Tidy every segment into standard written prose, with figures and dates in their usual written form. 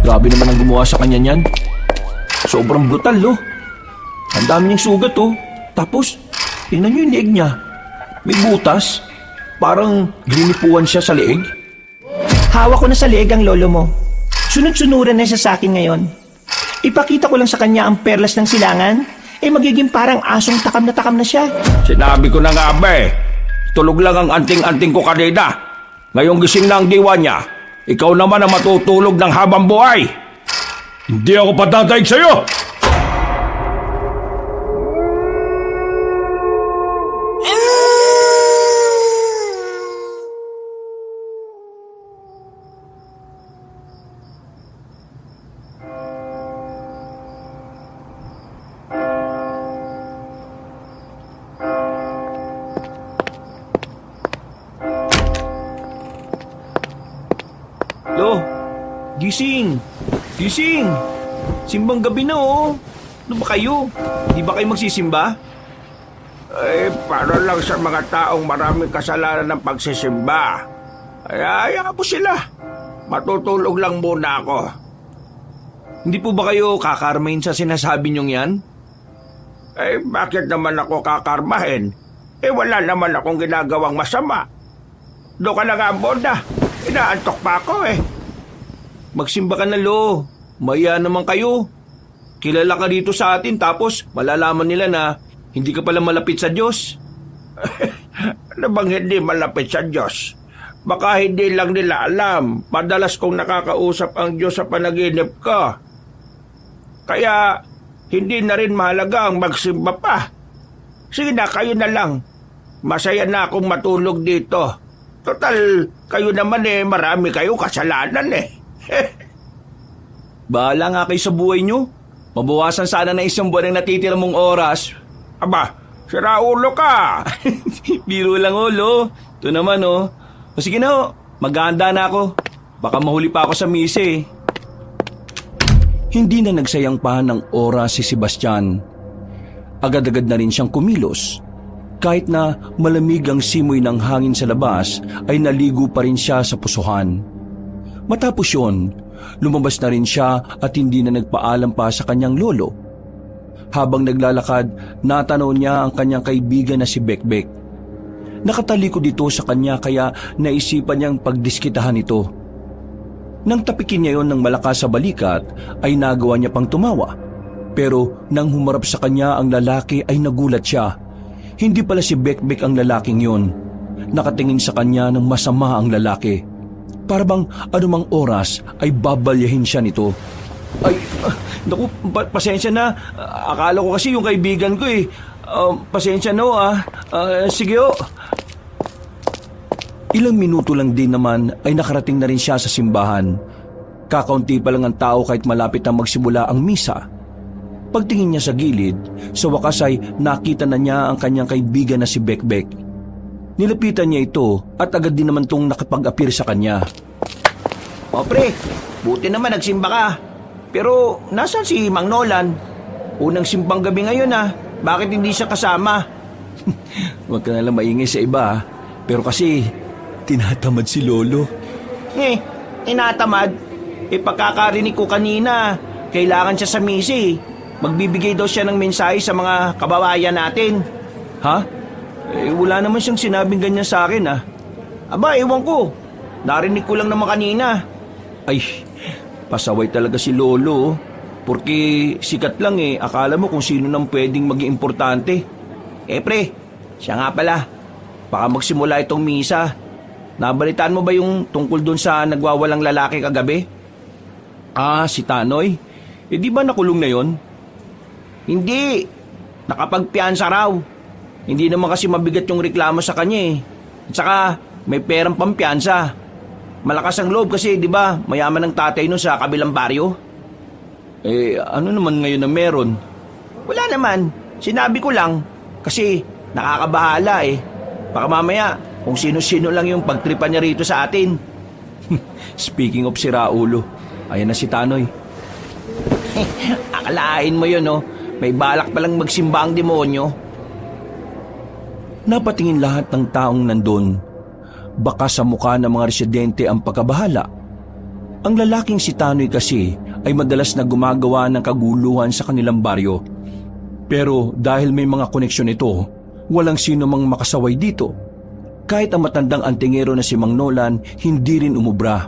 Grabe naman ang gumawa sa kanya niyan. Sobrang brutal, oh. Ang dami niyang sugat, oh. Tapos, tingnan niyo yung leeg niya. May butas. Parang linipuan siya sa leeg. Hawak ko na sa leeg ang lolo mo. Sunod-sunuran na siya sa akin ngayon. Ipakita ko lang sa kanya ang perlas ng silangan, magiging parang asong takam na siya. Sinabi ko na nga ba eh. Tulog lang ang anting-anting ko kanina. Ngayong gising na ang diwa niya. Ikaw naman ang matutulog ng habang buhay. Hindi ako patataig sa'yo! Lo, gising! Gising! Simbang gabi na, oh. Ano ba kayo? Di ba kayo magsisimba? Eh, para lang sa mga taong maraming kasalanan ng pagsisimba. Ay, hayaan mo sila. Matutulog lang muna ako. Hindi po ba kayo kakarmahin sa sinasabi niyong yan? Eh, bakit naman ako kakarmahin? Eh, wala naman akong ginagawang masama. Doon ka na nga muna. Inaantok pa ako eh. Magsimba ka na, Lo. Maya naman kayo. Kilala ka dito sa atin tapos malalaman nila na hindi ka pala malapit sa Diyos. Ano bang hindi malapit sa Diyos? Baka hindi lang nila alam. Madalas kong nakakausap ang Diyos sa panaginip ko. Kaya hindi na rin mahalaga ang magsimba pa. Sige na, kayo na lang. Masaya na akong matulog dito. Total, kayo naman eh, marami kayo kasalanan eh. Bahala nga kayo sa buhay nyo. Mabawasan sana na isang buwan ang natitira mong oras. Aba, sira ulo ka. Biro lang, Lo. Ito naman, oh. O sige na, oh. Maghahanda na ako. Baka mahuli pa ako sa mise, eh. Hindi na nagsayang pa ng oras si Sebastian. Agad-agad na rin siyang kumilos. Kahit na malamig ang simoy ng hangin sa labas, ay naligo pa rin siya sa pusuhan. Matapos yun, lumabas na rin siya at hindi na nagpaalam pa sa kanyang lolo. Habang naglalakad, natanaw niya ang kanyang kaibigan na si Bekbek. Nakatalikod dito sa kanya kaya naisipan niyang pagdiskitahan ito. Nang tapikin niya yon ng malakas sa balikat, ay nagawa niya pang tumawa. Pero nang humarap sa kanya ang lalaki ay nagulat siya. Hindi pala si Bekbek ang lalaking yon. Nakatingin sa kanya ng masama ang lalaki. Para bang anumang oras ay babalyahin siya nito. Ay, naku, pasensya na. Akala ko kasi yung kaibigan ko eh. Pasensya no sige o. Ilang minuto lang din naman ay nakarating na rin siya sa simbahan. Kakaunti pa lang ang tao kahit malapit na magsimula ang misa. Pagtingin niya sa gilid, sa wakas ay nakita na niya ang kanyang kaibigan na si Bekbek. Nilapitan niya ito at agad din naman itong nakapag-appear sa kanya. O pre, buti naman nagsimba ka. Pero nasaan si Mang Nolan? Unang simbang gabi ngayon Bakit hindi siya kasama? Huwag ka nalang maingay sa iba Pero kasi tinatamad si Lolo. Tinatamad? Pagkakarinig ko kanina, kailangan siya sa misi. Magbibigay daw siya ng mensahe sa mga kababayan natin. Ha? Wala naman siyang sinabing ganyan sa akin Aba, ewan ko. Narinig ko lang naman kanina. Ay, pasaway talaga si Lolo. Porque sikat lang akala mo kung sino nang pwedeng maging importante. Pre, siya nga pala. Baka magsimula itong misa. Nabalitaan mo ba yung tungkol dun sa nagwawalang lalaki kagabi? Si Tanoy? Di ba nakulong na yon? Hindi. Nakapagpiansa raw. Hindi naman kasi mabigat yung reklamo sa kanya At saka, may perang pampiyansa. Malakas ang loob kasi, di ba, mayaman ang tatay nun sa kabilang baryo. Ano naman ngayon na meron? Wala naman. Sinabi ko lang. Kasi, nakakabahala Baka mamaya, kung sino-sino lang yung pagtripan niya rito sa atin. Speaking of siraulo, ayan na si Tanoy. Akalain mo yun, May balak palang magsimba ang demonyo. Napatingin lahat ng taong nandun. Baka sa mukha ng mga residente ang pagkabahala. Ang lalaking si Tanoy kasi ay madalas na gumagawa ng kaguluhan sa kanilang baryo. Pero dahil may mga koneksyon ito, walang sino mang makasaway dito. Kahit ang matandang antingero na si Mang Nolan, hindi rin umubra.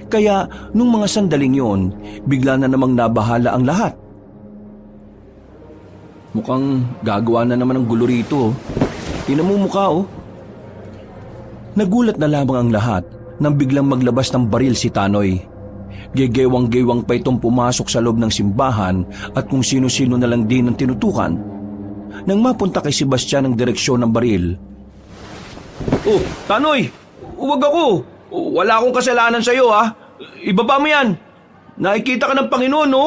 Kaya nung mga sandaling yon, bigla na namang nabahala ang lahat. Mukhang gagawa na naman ng gulo rito. Tingnan mo mukha oh. Nagulat na lamang ang lahat nang biglang maglabas ng baril si Tanoy. Gegewang-gewang pa itong pumasok sa loob ng simbahan at kung sino-sino na lang din ang tinutukan. Nang mapunta kay Sebastian ang direksyon ng baril. Oh, Tanoy! Huwag ako! Wala akong kasalanan sa iyo, ha? Ibaba mo yan! Nakikita ka ng Panginoon, no?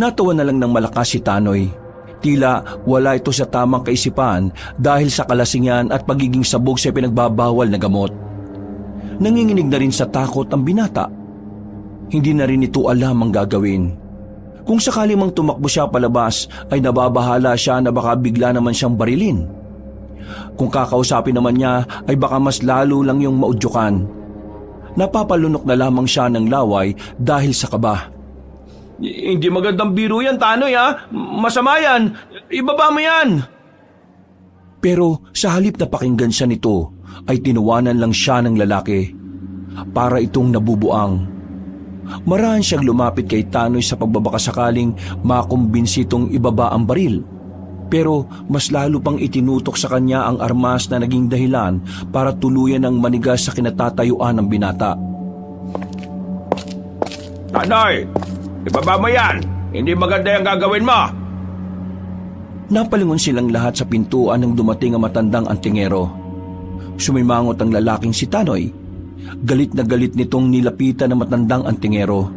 Natawa na lang ng malakas si Tanoy. Tila wala ito sa tamang kaisipan dahil sa kalasingan at pagiging sabog sa pinagbabawal na gamot. Nanginginig na rin sa takot ang binata. Hindi na rin ito alam ang gagawin. Kung sakali mang tumakbo siya palabas ay nababahala siya na baka bigla naman siyang barilin. Kung kakausapin naman niya ay baka mas lalo lang yung maudyukan. Napapalunok na lamang siya ng laway dahil sa kaba. Hindi magandang biro yan, Tanoy, ha? Masama yan! Ibaba mo yan! Pero sa halip na pakinggan siya nito, ay tinuwanan lang siya ng lalaki. Para itong nabubuang. Marahan siyang lumapit kay Tanoy sa pagbabakasakaling makumbinsi itong ibaba ang baril. Pero mas lalo pang itinutok sa kanya ang armas na naging dahilan para tuluyan ng manigas sa kinatatayuan ng binata. Tanoy, ibaba mo yan. Hindi maganda yung gagawin mo. Napalingon silang lahat sa pintuan nang dumating ang matandang antingero. Sumimangot ang lalaking si Tanoy. Galit na galit nitong nilapitan ng matandang antingero.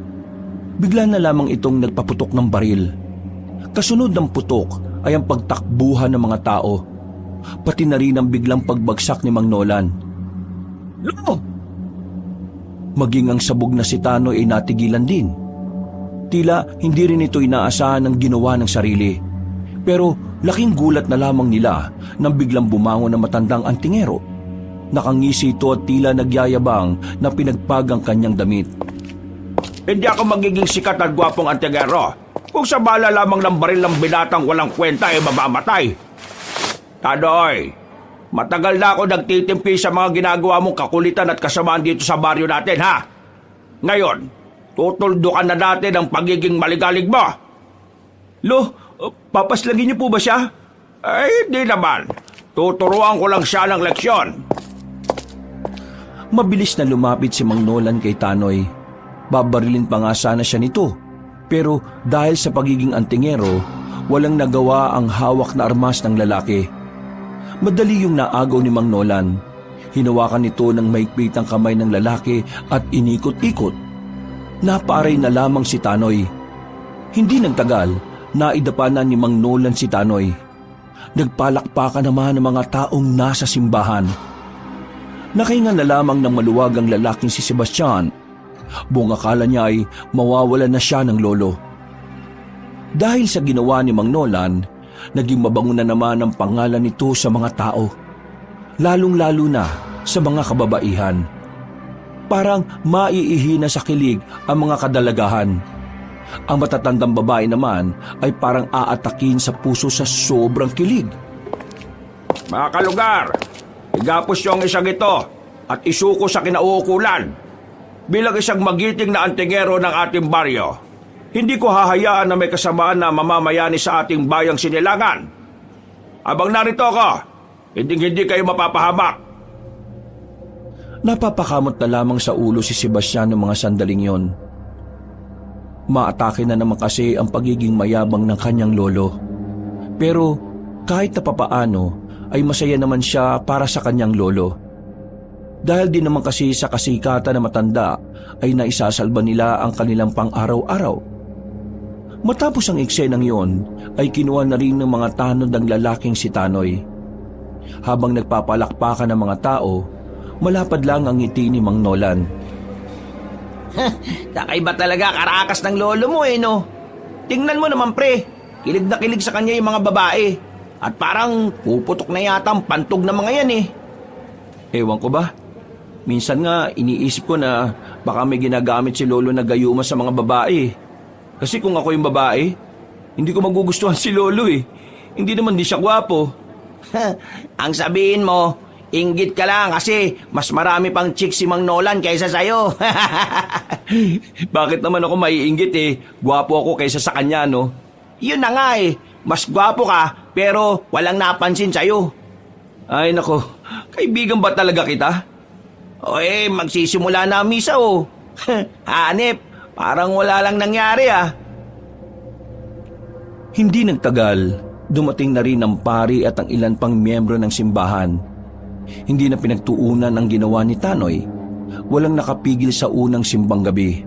Bigla na lamang itong nagpaputok ng baril. Kasunod ng putok ay ang pagtakbuhan ng mga tao. Pati na rin ang biglang pagbagsak ni Mang Nolan. Lo! Maging ang sabog na si Tanoy ay natigilan din. Tila hindi rin ito inaasahan ng ginawa ng sarili. Pero laking gulat na lamang nila nang biglang bumangon ang matandang antingero. Nakangisi ito at tila nagyayabang na pinagpagang kanyang damit. Hindi ako magiging sikat at gwapong antingero. Kung sa bala lamang ng baril ng binatang walang kwenta ay mamamatay. Tanoy, matagal na ako nagtitimpi sa mga ginagawa mong kakulitan at kasamaan dito sa baryo natin, ha? Ngayon, tutuldukan na natin ang pagiging maligalig mo. Lo, papaslagin niyo po ba siya? Ay, hindi naman. Tuturuan ko lang siya ng leksyon. Mabilis na lumapit si Mang Nolan kay Tanoy. Babarilin pa nga sana siya nito. Pero dahil sa pagiging antingero, walang nagawa ang hawak na armas ng lalaki. Madali yung naagaw ni Mang Nolan. Hinawakan nito ng maigpit ang kamay ng lalaki at inikot-ikot. Napaaray na lamang si Tanoy. Hindi nagtagal, naidapa na ni Mang Nolan si Tanoy. Nagpalakpakan naman ang mga taong nasa simbahan. Nakahinga na lamang ng maluwag ang lalaking si Sebastian. Buong akala niya ay mawawala na siya ng lolo. Dahil sa ginawa ni Mang Nolan, naging mabango na naman ang pangalan nito sa mga tao. Lalong-lalo na sa mga kababaihan. Parang maiihina sa kilig ang mga kadalagahan. Ang matatandang babae naman ay parang aatakin sa puso sa sobrang kilig. Mga kalugar, igapos yung isang ito at isuko sa kinauukulan. Bilang isang magiting na antingero ng ating baryo, hindi ko hahayaan na may kasamaan na mamamayani sa ating bayang Sinilangan. Abang narito ako, hindi kayo mapapahamak. Napapakamot na lamang sa ulo si Sebastian ng mga sandaling yon. Maatake na naman kasi ang pagiging mayabang ng kanyang lolo. Pero kahit na papaano ay masaya naman siya para sa kanyang lolo. Dahil din naman kasi sa kasikatan na matanda ay naisasalba nila ang kanilang pang-araw-araw. Matapos ang eksenang yon ay kinuha na rin ng mga tanod ang lalaking si Tanoy. Habang nagpapalakpakan ng mga tao, malapad lang ang ngiti ni Mang Nolan. Kakaiba talaga karakas ng lolo mo no? Tingnan mo naman pre, kilig na kilig sa kanya yung mga babae. At parang puputok na yata ang pantog ng mga yan Ewan ko ba? Minsan nga, iniisip ko na baka may ginagamit si Lolo na gayuma sa mga babae. Kasi kung ako yung babae, hindi ko magugustuhan si Lolo eh. Hindi naman di siya gwapo. Ang sabihin mo, inggit ka lang kasi mas marami pang chicks si Mang Nolan kaysa sa'yo. Bakit naman ako maiinggit eh? Gwapo ako kaysa sa kanya, no? Yun na nga eh. Mas gwapo ka pero walang napansin sa'yo. Ay nako, kaibigan ba talaga kita? O magsisimula na ang misa oh. Hanep, parang wala lang nangyari ah. Hindi nagtagal, dumating na rin ang pari at ang ilan pang miyembro ng simbahan. Hindi na pinagtuunan ang ginawa ni Tanoy. Walang nakapigil sa unang simbang gabi.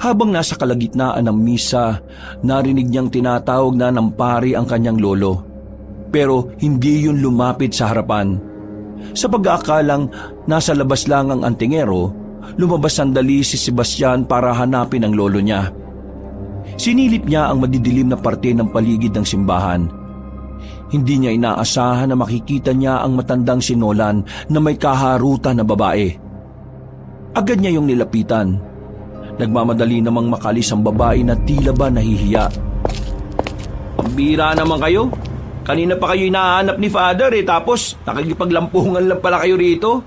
Habang nasa kalagitnaan ng misa, narinig niyang tinatawag na ng pari ang kanyang lolo. Pero hindi yun lumapit sa harapan. Sa pag-aakalang nasa labas lang ang antingero, lumabas sandali si Sebastian para hanapin ang lolo niya. Sinilip niya ang madidilim na parte ng paligid ng simbahan. Hindi niya inaasahan na makikita niya ang matandang si Nolan na may kaharutan na babae. Agad niya yung nilapitan. Nagmamadali namang makalis ang babae na tila ba nahihiya. Pambira naman kayo. Kanina pa kayo hinahanap ni Father eh, tapos nakikipaglampungan lang pala kayo rito.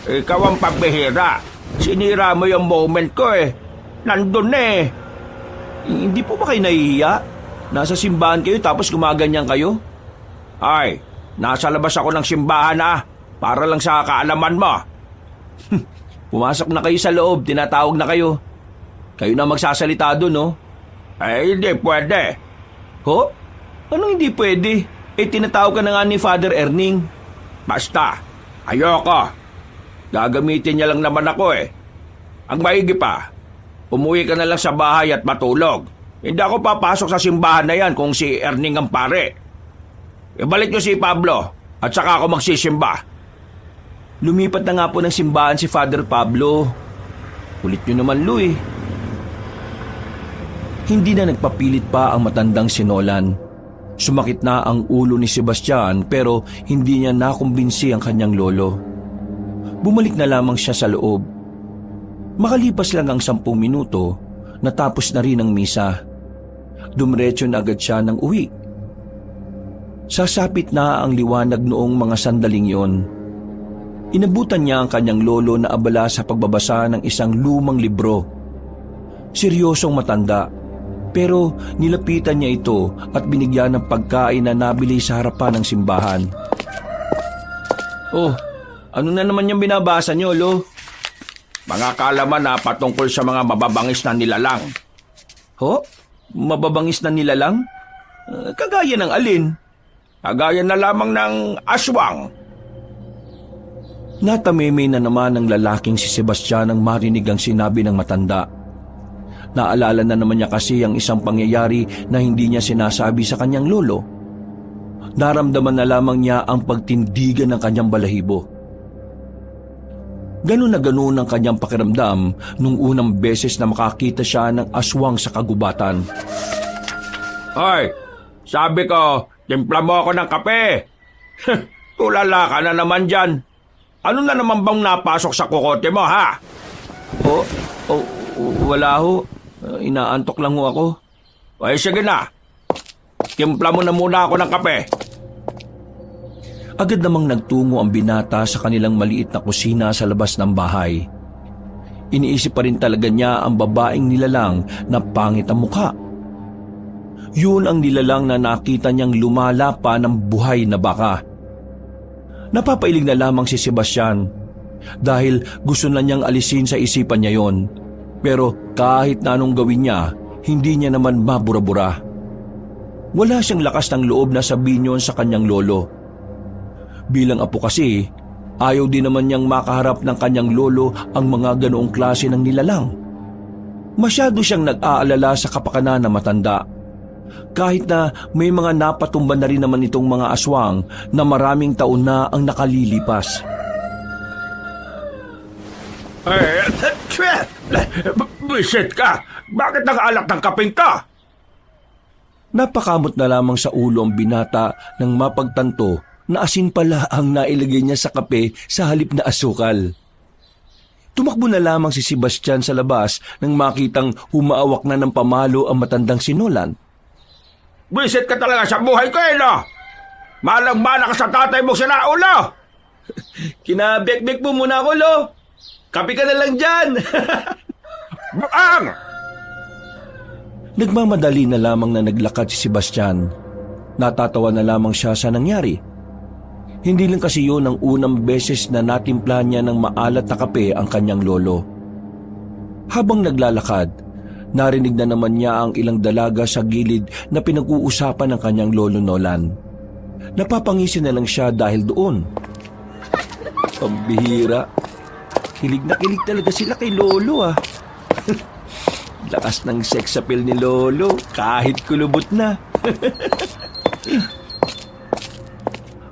Ikaw ang pambihira. Sinira mo yung moment ko eh. Nandun na eh. Hindi po ba kayo nahihiya? Nasa simbahan kayo tapos gumaganyan kayo? Ay, nasa labas ako ng simbahan ah. Para lang sa kaalaman mo. Pumasok na kayo sa loob, tinatawag na kayo. Kayo na magsasalita doon, no? Hindi pwede. Ho? Anong hindi pwede? Tinatawag ka na nga ni Father Erning. Basta, ayoko. Gagamitin niya lang naman ako eh. Ang maigi pa, umuwi ka na lang sa bahay at matulog. Hindi ako papasok sa simbahan na yan kung si Erning ang pare. Ibalik niyo si Pablo at saka ako magsisimba. Lumipat na nga po ng simbahan si Father Pablo. Kulit nyo naman, Lu eh. Hindi na nagpapilit pa ang matandang si Nolan. Sumakit na ang ulo ni Sebastian pero hindi niya nakumbinsi ang kanyang lolo. Bumalik na lamang siya sa loob. Makalipas lang ang 10 minuto, natapos na rin ang misa. Dumiretso na agad siya ng uwi. Sasapit na ang liwanag noong mga sandaling yon. Inabutan niya ang kanyang lolo na abala sa pagbabasa ng isang lumang libro. Seryosong matanda, pero nilapitan niya ito at binigyan ng pagkain na nabili sa harapan ng simbahan. Oh, ano na naman yung binabasa niyo, Lo? Mga kaalaman na patungkol sa mga mababangis na nilalang. Ho? Mababangis na nilalang? Kagaya ng alin? Kagaya na lamang ng aswang. Natameme na naman ng lalaking si Sebastian nang marinig ang sinabi ng matanda. Naalala na naman niya kasi ang isang pangyayari na hindi niya sinasabi sa kanyang lolo. Naramdaman na lamang niya ang pagtindigan ng kanyang balahibo. Ganun na ganun ang kanyang pakiramdam nung unang beses na makakita siya ng aswang sa kagubatan. Hoy, sabi ko, timpla mo ako ng kape. Tulala ka na naman dyan. Ano na naman bang napasok sa kukote mo, ha? Wala ho. Inaantok lang ho ako. Ay, sige na. Timpla mo na muna ako ng kape. Agad namang nagtungo ang binata sa kanilang maliit na kusina sa labas ng bahay. Iniisip pa rin talaga niya ang babaeng nilalang na pangit ang mukha. Yun ang nilalang na nakita niyang lumala pa ng buhay na baka. Napapailing na lamang si Sebastian dahil gusto na niyang alisin sa isipan niya yon. Pero kahit na anong gawin niya, hindi niya naman mabura-bura. Wala siyang lakas ng loob na sabihin yon sa kanyang lolo. Bilang apo kasi, ayaw din naman niyang makaharap ng kanyang lolo ang mga ganoong klase ng nilalang. Masyado siyang nag-aalala sa kapakanan na matanda. Kahit na may mga napatumba na rin naman itong mga aswang na maraming taon na ang nakalilipas. Bisit ka! Bakit nag-alak ng kapeng ka? Napakamot na lamang sa ulo ang binata nang mapagtanto na asin pala ang nailagay niya sa kape sa halip na asukal. Tumakbo na lamang si Sebastian sa labas nang makitang humaawak na ng pamalo ang matandang si Nolan. Bisit ka talaga sa buhay ko no? Malang-mana ka sa tatay mo sinaulo! Kinabek-bek mo muna ako, Lo. Kape ka na lang dyan. Buang! Nagmamadali na lamang na naglakad si Sebastian. Natatawa na lamang siya sa nangyari. Hindi lang kasi yun ang unang beses na natimpla niya ng maalat na kape ang kanyang lolo. Habang naglalakad, narinig na naman niya ang ilang dalaga sa gilid na pinag-uusapan ng kanyang lolo Nolan. Napapangisi na lang siya dahil doon. Pambihira. Kilig na kilig talaga sila kay lolo ah. Lakas ng sex appeal ni lolo kahit kulubot na.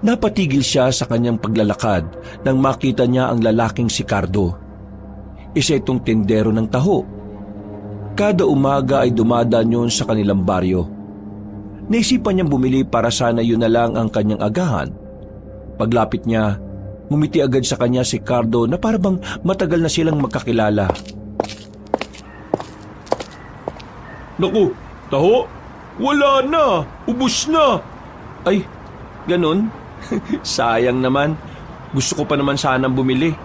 Napatigil siya sa kanyang paglalakad nang makita niya ang lalaking si Cardo. Isa itong tindero ng taho. Kada umaga ay dumadaan yun sa kanilang baryo. Naisipan niyang bumili para sana yun na lang ang kanyang agahan. Paglapit niya, ngumiti agad sa kanya si Cardo na parabang matagal na silang magkakilala. Naku, taho, wala na. Ubus na. Ay, ganun? Sayang naman. Gusto ko pa naman sanang bumili.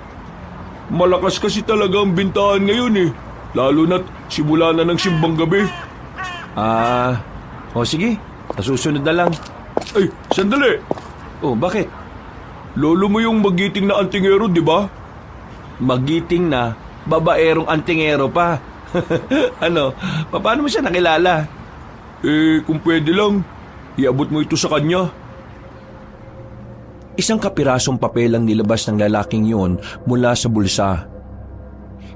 Malakas kasi talaga ang bintahan ngayon eh. Lalo na't simula na ng simbang gabi. Sige. Nasusunod na lang. Ay, sandali. Oh, bakit? Lolo mo yung magiting na antingero, di ba? Magiting na, babaerong antingero pa. Ano, paano mo siya nakilala? Kung pwede lang, iabot mo ito sa kanya. Isang kapirasong papel ang nilabas ng lalaking yun mula sa bulsa.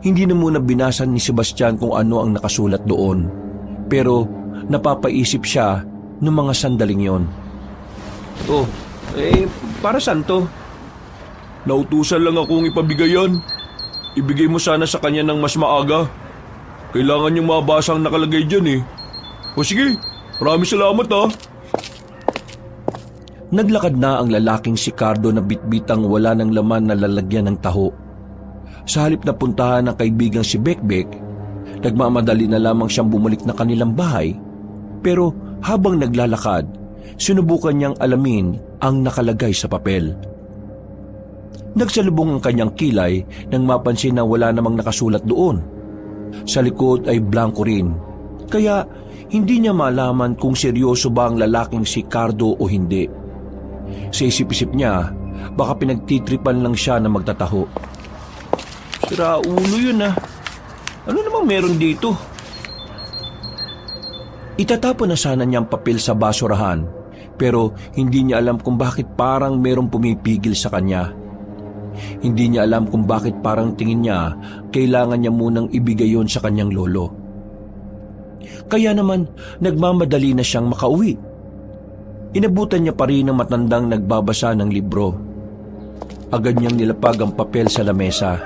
Hindi na muna binasa ni Sebastian kung ano ang nakasulat doon. Pero napapaisip siya ng mga sandaling yon. Oh, para saan to? Nautusan lang akong ipabigay yan. Ibigay mo sana sa kanya ng mas maaga. Kailangan niyang mabasa ang nakalagay dyan eh. O sige, maraming salamat ha. Naglakad na ang lalaking si Cardo na bitbitang wala ng laman na lalagyan ng taho. Sa halip na puntahan ng kaibigang si Bekbek, nagmamadali na lamang siyang bumalik na kanilang bahay. Pero habang naglalakad, sinubukan niyang alamin ang nakalagay sa papel. Nagsalubong ang kanyang kilay nang mapansin na wala namang nakasulat doon. Sa likod ay blanko rin, kaya hindi niya malaman kung seryoso ba ang lalaking si Cardo o hindi. Sa isip-isip niya, baka pinagtitripan lang siya na magtataho. Sira ulo yun ah. Ano namang meron dito? Itatapon na sana niyang papel sa basurahan, pero hindi niya alam kung bakit parang merong pumipigil sa kanya. Hindi niya alam kung bakit parang tingin niya kailangan niya munang ibigay yon sa kanyang lolo. Kaya naman nagmamadali na siyang makauwi. Inabutan niya pa rin ang matandang nagbabasa ng libro. Agad niyang nilapag ang papel sa lamesa.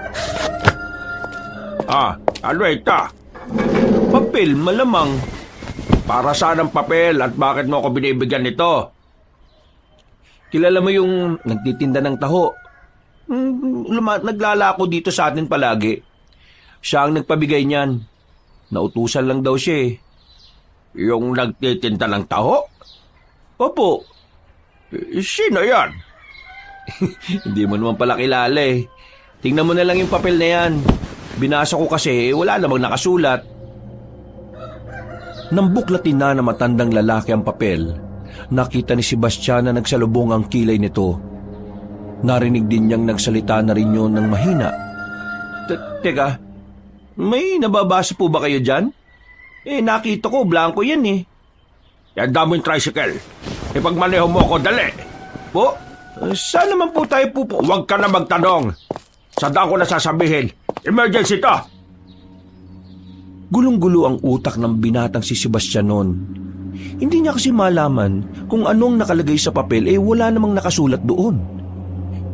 Ano ito? Papel, malamang. Para saan ang papel at bakit mo ako binibigyan nito? Kilala mo yung nagtitinda ng taho? Naglalako dito sa atin palagi. Siya ang nagpabigay niyan. Nautusan lang daw siya eh. Yung nagtitinda ng taho? Opo. Sino yan? Hindi mo naman pala kilala eh. Tingnan mo na lang yung papel na yan. Binasa ko kasi wala namang nakasulat. Nang buklatin na matandang lalaki ang papel, nakita ni Sebastian na nagsalubong ang kilay nito. Narinig din niyang nagsalita na rin yun ng mahina. Teka, may nababasa po ba kayo dyan? Nakita ko, blanco yan eh. Yan damo yung tricycle. Ipagmaneho mo ako, dali. Po, saan naman po tayo pupo? Huwag ka na magtanong. Sandaan ko na sasabihin. Emergency to! Gulong-gulo ang utak ng binatang si Sebastian noon. Hindi niya kasi malaman kung anong nakalagay sa papel wala namang nakasulat doon.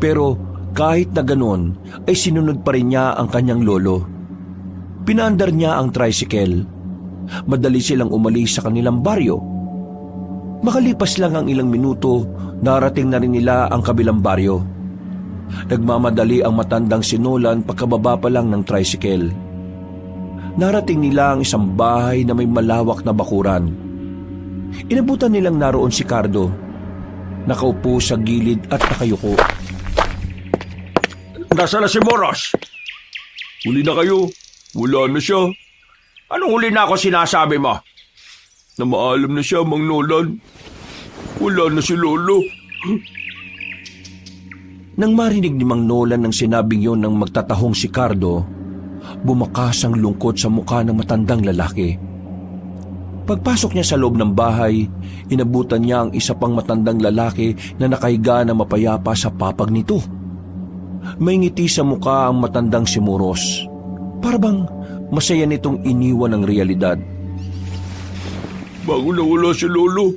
Pero kahit na ganon ay sinunod pa rin niya ang kanyang lolo. Pinaandar niya ang tricycle. Madali silang umalis sa kanilang baryo. Makalipas lang ang ilang minuto, narating na rin nila ang kabilang baryo. Nagmamadali ang matandang si Nolan pagkababa pa lang ng tricycle. Narating nila ang isang bahay na may malawak na bakuran. Inabutan nilang naroon si Cardo. Nakaupo sa gilid at nakayuko. Nasaan na si Moros? Huli na kayo. Wala na siya. Anong huli na ako sinasabi mo? Na maalam na siya, Mang Nolan. Wala na si Lolo. Nang marinig ni Mang Nolan ng sinabing yon ng magtatahong si Cardo, bumakas ang lungkot sa mukha ng matandang lalaki. Pagpasok niya sa loob ng bahay, inabutan niya ang isa pang matandang lalaki na nakahiga na mapayapa sa papag nito. May ngiti sa mukha ang matandang si Moros. Para bang masaya nitong iniwan ang realidad. Bago nawala si Lolo,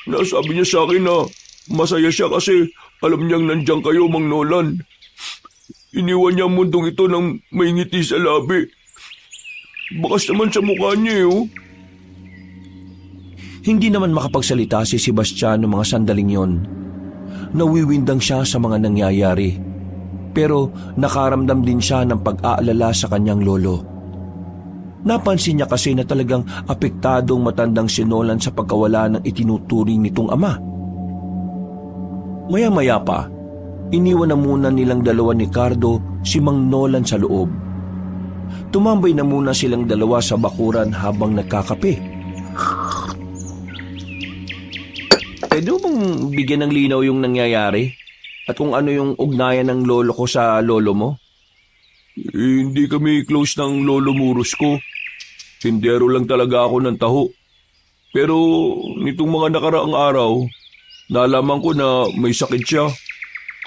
nasabi niya sa akin na masaya siya kasi alam niyang nandiyan kayo, Mang Nolan. Iniwan niya ang mundong ito ng may ngiti sa labi. Bakas naman sa mukha niya, oh. Hindi naman makapagsalita si Sebastian noong mga sandaling yon. Nawiwindang siya sa mga nangyayari. Pero nakaramdam din siya ng pag-aalala sa kanyang lolo. Napansin niya kasi na talagang apektadong matandang si Nolan sa pagkawala ng itinuturing nitong ama. Maya-maya pa, iniwan na muna nilang dalawa ni Cardo si Mang Nolan sa loob. Tumambay na muna silang dalawa sa bakuran habang nagkakape. Pwede mo bang bigyan ng linaw yung nangyayari? At kung ano yung ugnayan ng lolo ko sa lolo mo? Hindi kami close ng Lolo Muros ko. Tindero lang talaga ako ng taho. Pero nitong mga nakaraang araw, nalaman ko na may sakit siya.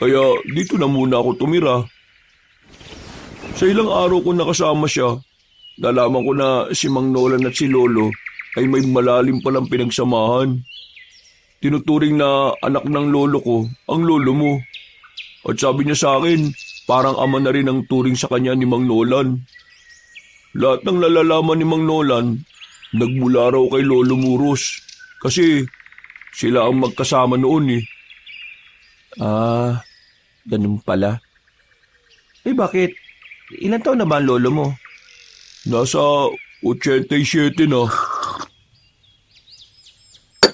Kaya dito na muna ako tumira. Sa ilang araw ko nakasama siya, nalaman ko na si Mang Nolan at si Lolo ay may malalim palang pinagsamahan. Tinuturing na anak ng lolo ko ang lolo mo. At sabi niya sa akin, parang ama na rin ang turing sa kanya ni Mang Nolan. Lahat ng nalalaman ni Mang Nolan, nagmula raw kay Lolo Muros. Kasi sila ang magkasama noon eh. Ganun pala. Bakit? Ilan taon na ba ang lolo mo? Nasa 87 na.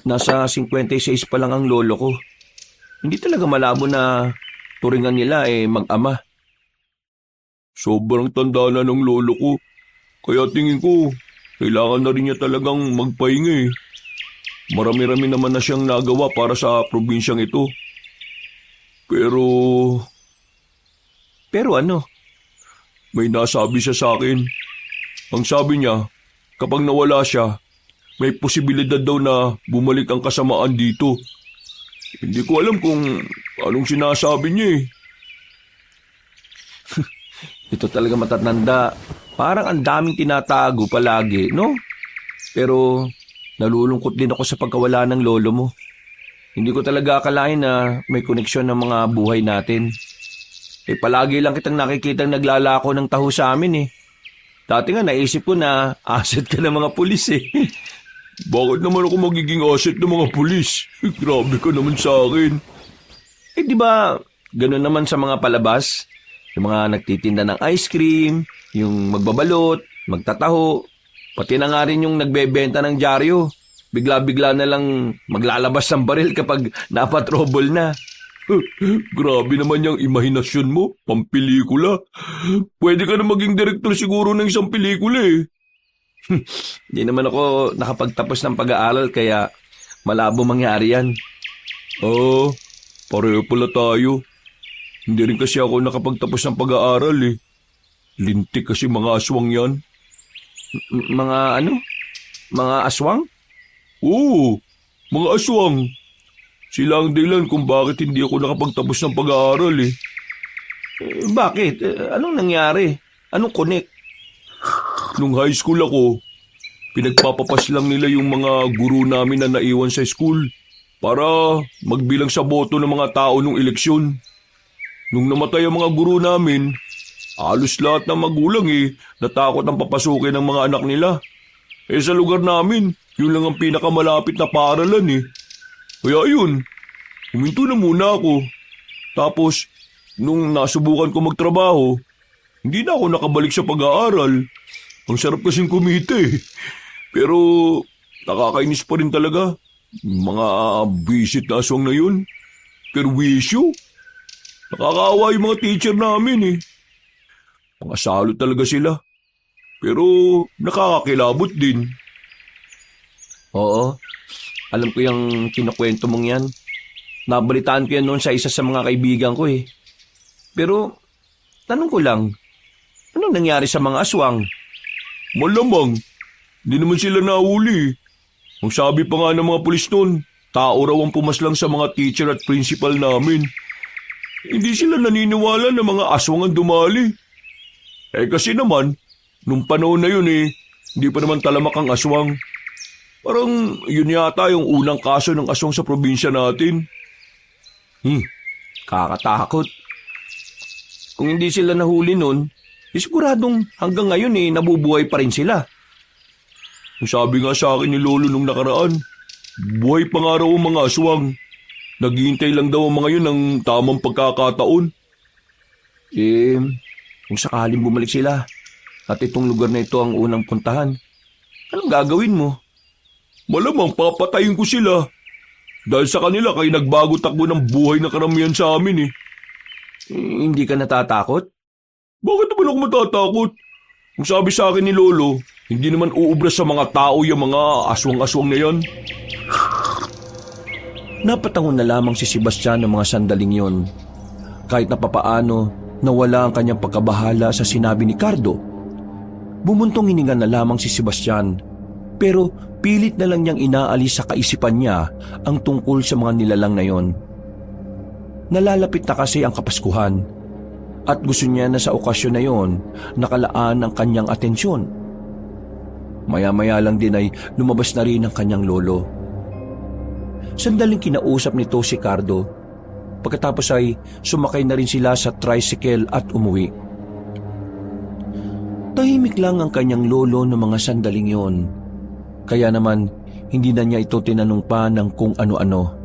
Nasa 56 pa lang ang lolo ko. Hindi talaga malabo na turingan nila mag-ama. Sobrang tanda na ng lolo ko. Kaya tingin ko, kailangan na rin niya talagang magpahinga eh. Marami-rami naman na siyang nagawa para sa probinsyang ito. Pero ano? may nasabi siya sa akin. Ang sabi niya, kapag nawala siya, may posibilidad daw na bumalik ang kasamaan dito. Hindi ko alam kung anong sinasabi niya eh. Ito talaga matatanda. Parang ang daming tinatago palagi, no? Pero nalulungkot din ako sa pagkawala ng lolo mo. Hindi ko talaga akalain na may koneksyon ng mga buhay natin. Palagi lang kitang nakikitang naglalako ng taho sa amin eh. Dati nga naisip ko na asset ka ng mga pulis eh. Bakit naman ako magiging asset ng mga pulis? Grabe ka naman sa akin. Di ba ganun naman sa mga palabas? Yung mga nagtitinda ng ice cream, yung magbabalot, magtataho, pati na nga rin yung nagbebenta ng dyaryo. Bigla-bigla na lang maglalabas ng baril kapag napatrobol na. Grabe naman yung imahinasyon mo, pampelikula. Pwede ka na maging direktor siguro ng isang pelikula eh. Hindi naman ako nakapagtapos ng pag-aaral kaya malabo mangyari yan. Pareho pala tayo. Hindi rin kasi ako nakapagtapos ng pag-aaral eh. Lintik kasi mga aswang yan. Mga ano? Mga aswang? Oo, mga aswang. Sila ang dahilan kung bakit hindi ako nakapagtapos ng pag-aaral eh. Bakit? Anong nangyari? Anong connect? Nung high school ako, pinagpapapas lang nila yung mga guru namin na naiwan sa school para magbilang sa boto ng mga tao nung eleksyon. Nung namatay ang mga guru namin, halos lahat ng magulang natakot ang papasukin ng mga anak nila. Sa lugar namin, yun lang ang pinakamalapit na paaralan eh. Kaya yun, huminto na muna ako. Tapos, nung nasubukan ko magtrabaho, hindi na ako nakabalik sa pag-aaral. Ang sarap kasing kumita eh. Pero, nakakainis pa rin talaga. Mga visit na aswang na yun. Perwisyo. Nakakaawa yung mga teacher namin eh. Mga salo talaga sila. Pero nakakakilabot din. Oo, alam ko yung kinukwento mong yan. Nabalitaan ko yan noon sa isa sa mga kaibigan ko eh. Pero, tanong ko lang, anong nangyari sa mga aswang? Malamang, hindi naman sila nahuli. Ang sabi pa nga ng mga pulis noon, tao raw ang pumaslang sa mga teacher at principal namin. Hindi sila naniniwala na mga aswang ang dumali. Kasi naman, nung panahon na yun hindi pa naman talamak ang aswang. Parang yun yata yung unang kaso ng aswang sa probinsya natin. Kakatakot. Kung hindi sila nahuli nun, siguradong hanggang ngayon nabubuhay pa rin sila. Ang sabi nga sa akin ni Lolo nung nakaraan, buhay pa nga raw ang mga aswang. Naghihintay lang daw ang mga yun ng tamang pagkakataon. Kung sakaling bumalik sila at itong lugar na ito ang unang puntahan, anong gagawin mo? Malamang papatayin ko sila. Dahil sa kanila kay nagbago takbo ng buhay na karamihan sa amin eh. Hindi ka natatakot? Bakit naman ako matatakot? Kung sabi sa akin ni Lolo, hindi naman uubra sa mga tao yung mga aswang-aswang na yan. Napatangon na lamang si Sebastian ng mga sandaling yon. Kahit na papaano, nawala ang kanyang pagkabahala sa sinabi ni Cardo. Bumuntong hininga na lamang si Sebastian, pero pilit na lang niyang inaalis sa kaisipan niya ang tungkol sa mga nilalang na yon. Nalalapit na kasi ang Kapaskuhan at gusto niya na sa okasyon na yon nakalaan ang kanyang atensyon. Maya-maya lang din ay lumabas na rin ang kanyang lolo. Sandaling kinausap nito si Cardo. Pagkatapos ay sumakay na rin sila sa tricycle at umuwi. Tahimik lang ang kanyang lolo ng mga sandaling yon. Kaya naman hindi na niya ito tinanong pa ng kung ano-ano.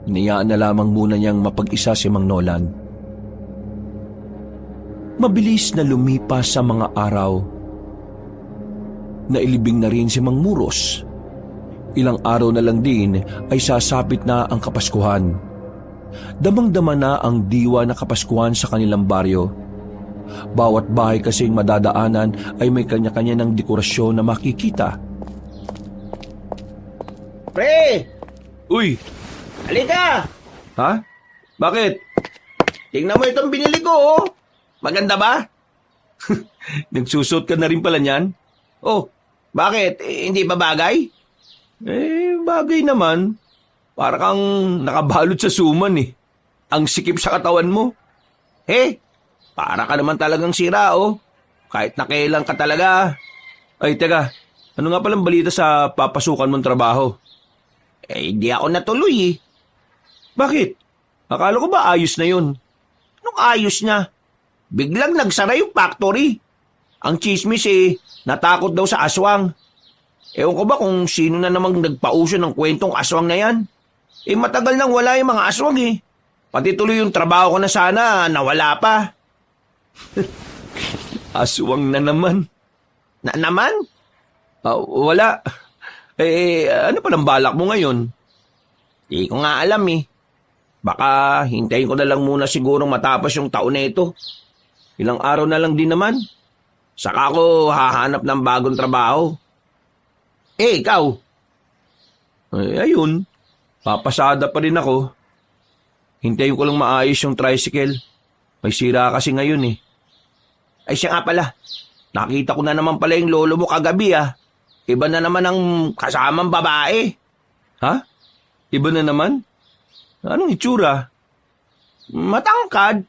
Inayaan na lamang muna niyang mapag-isa si Mang Nolan. Mabilis na lumipas sa mga araw. Nailibing na rin si Mang Muros. Ilang araw na lang din ay sasapit na ang Kapaskuhan. Damang-dama na ang diwa na Kapaskuhan sa kanilang baryo. Bawat bahay kasing madadaanan ay may kanya-kanya ng dekorasyon na makikita. Pre! Uy, Halika! Ha? Bakit? Tingnan mo itong binili ko, oh. Maganda ba? Nagsusot ka na rin pala niyan? Oh, bakit? Hindi ba bagay? Bagay naman. Para kang nakabalot sa suman eh. Ang sikip sa katawan mo. Para ka naman talagang sira, oh. Kahit nakailan ka talaga. Ay, teka. Ano nga palang balita sa papasukan mong trabaho? Hindi ako natuloy eh. Bakit? Akala ko ba ayos na yun? Anong ayos na? Biglang nagsara yung factory. Ang chismis natakot daw sa aswang. Ewan ko ba kung sino na namang nagpauso ng kwentong aswang na yan? Matagal nang wala yung mga aswang eh. Pati tuloy yung trabaho ko na sana, nawala pa. Aswang na naman. Na naman? Wala. Ano pa ng balak mo ngayon? Di ko nga alam eh. Baka hintayin ko na lang muna sigurong matapos yung taon na ito. Ilang araw na lang din naman. Saka ako hahanap ng bagong trabaho. Ikaw? Ayun. Papasada pa rin ako. Hintayin ko lang maayos yung tricycle. May sira kasi ngayon eh. Ay siya nga pala. Nakita ko na naman pala yung lolo mo kagabi ah. Iba na naman ang kasamang babae. Ha? Iba na naman? Anong itsura? Matangkad.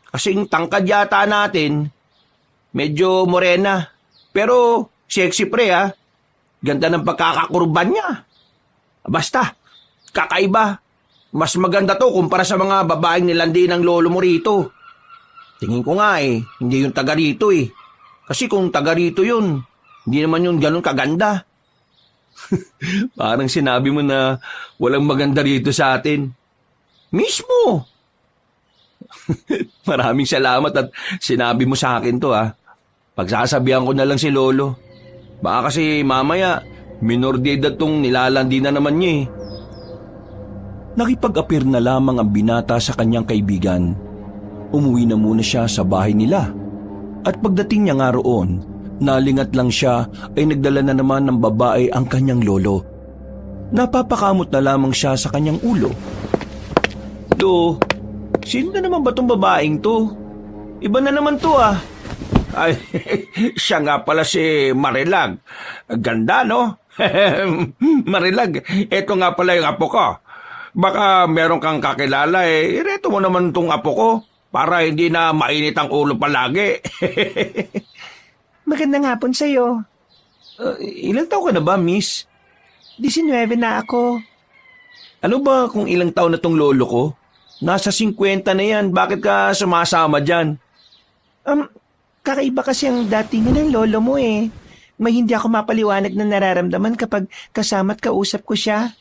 Kasing tangkad yata natin. Medyo morena. Pero sexy pre ah. Ganda ng pagkakakurban niya. Basta, kakaiba. Mas maganda to kumpara sa mga babaeng nilandi ng lolo mo rito. Tingin ko nga hindi yung taga rito eh. Kasi kung taga rito yun, Hindi naman yun ganun kaganda. Parang sinabi mo na walang maganda rito sa atin. Mismo! Maraming salamat at sinabi mo sa akin to ha. Pagsasabihan ko na lang si Lolo. Baka kasi mamaya, minor de edad tong nilalandi na naman niya eh. Nakipag-apir na lamang ang binata sa kanyang kaibigan. Umuwi na muna siya sa bahay nila. At pagdating niya nga roon, nalingat lang siya ay nagdala na naman ng babae ang kanyang lolo. Napapakamot na lamang siya sa kanyang ulo. Do, sino na naman ba tong babaeng to? Iba na naman to ah. Ay, siya nga pala si Marilag. Ganda, no? Marilag, eto nga pala yung apo ko. Baka meron kang kakilala ireto mo naman tong apo ko para hindi na mainit ang ulo palagi. Magandang hapon sa'yo. Ilang taon ka na ba, miss? 19 na ako. Ano ba kung ilang taon na tong lolo ko? Nasa 50 na yan, bakit ka sumasama dyan? Kakaiba kasi ang datingan ng lolo mo eh. May hindi ako mapaliwanag na nararamdaman kapag kasama't kausap ko siya.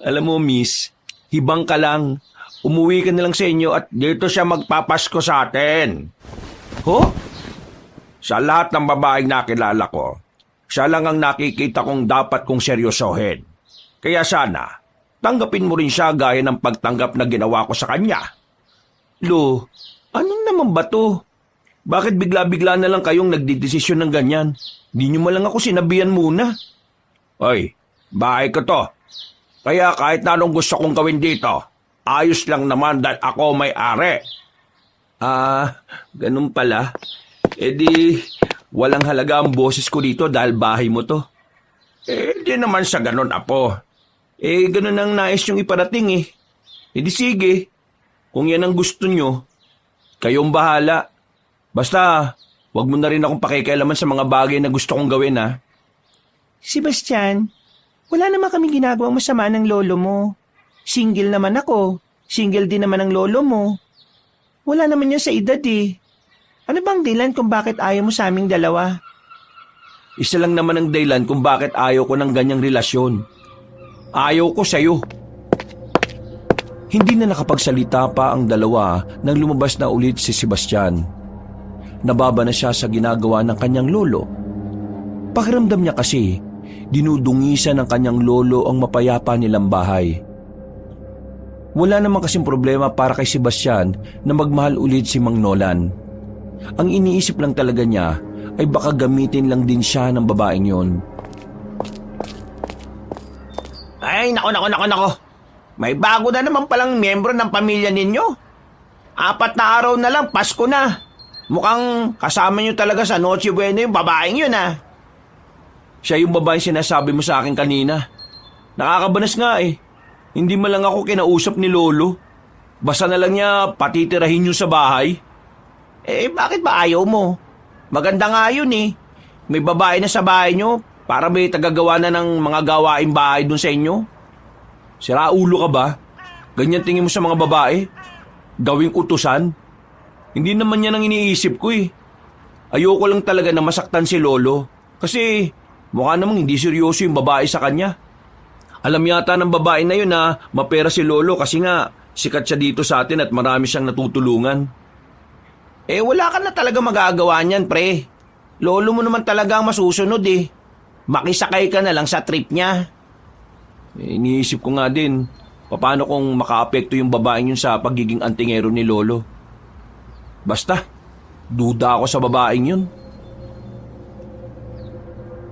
Alam mo, miss, hibang ka lang. Umuwi ka na lang sa inyo at dito siya magpapasko sa atin. Ho? Sa lahat ng babaeng nakilala ko, siya lang ang nakikita kong dapat kong seryosohin. Kaya sana, tanggapin mo rin siya gaya ng pagtanggap na ginawa ko sa kanya. Lo, anong naman ba to? Bakit bigla-bigla na lang kayong nagdidesisyon ng ganyan? Di nyo malang ako sinabihan muna. Hoy, bahay ko to. Kaya kahit na anong gusto kong gawin dito, ayos lang naman dahil ako may-ari. Ganun pala. Di, walang halaga ang boses ko dito dahil bahay mo to. Di naman sa ganun, apo. Ganun ang nais yung iparating eh. Di sige, kung yan ang gusto nyo, kayong bahala. Basta, wag mo na rin akong pakikialaman sa mga bagay na gusto kong gawin ha. Sebastian, wala naman kami ginagawang masama ng lolo mo. Single naman ako. Single din naman ang lolo mo. Wala naman yan sa edad eh. Ano bang dahilan kung bakit ayaw mo sa aming dalawa? Isa lang naman ang dahilan kung bakit ayaw ko ng ganyang relasyon. Ayaw ko sa'yo. Hindi na nakapagsalita pa ang dalawa nang lumabas na ulit si Sebastian. Nababa na siya sa ginagawa ng kanyang lolo. Pakiramdam niya kasi, dinudungisan ng kanyang lolo ang mapayapa nilang bahay. Wala naman kasing problema para kay Sebastian na magmahal ulit si Mang Nolan. Ang iniisip lang talaga niya ay baka gamitin lang din siya ng babaeng yon. Ay, nako. May bago na naman palang miyembro ng pamilya ninyo. 4 na araw na lang, Pasko na. Mukhang kasama nyo talaga sa Noche Buena yung babaeng yun ah. Siya yung babaeng sinasabi mo sa akin kanina. Nakakabanas nga eh. Hindi man lang ako kinausap ni Lolo. Basta na lang niya patitirahin yung sa bahay. Bakit ba ayaw mo? Maganda nga yun eh. May babae na sa bahay nyo para may tagagawa na ng mga gawaing bahay dun sa inyo. Sira ulo ka ba? Ganyan tingin mo sa mga babae? Gawing utusan? Hindi naman yan ang iniisip ko eh. Ayoko lang talaga na masaktan si Lolo. Kasi mukha namang hindi seryoso yung babae sa kanya. Alam yata ng babae na yun na mapera si Lolo kasi nga sikat siya dito sa atin at marami siyang natutulungan. Wala ka na talaga magagawa niyan, pre. Lolo mo naman talaga ang masusunod eh. Makisakay ka na lang sa trip niya. Iniisip ko nga din, paano kung makaapekto yung babaeng yun sa pagiging antingero ni Lolo. Basta, duda ako sa babaeng yun.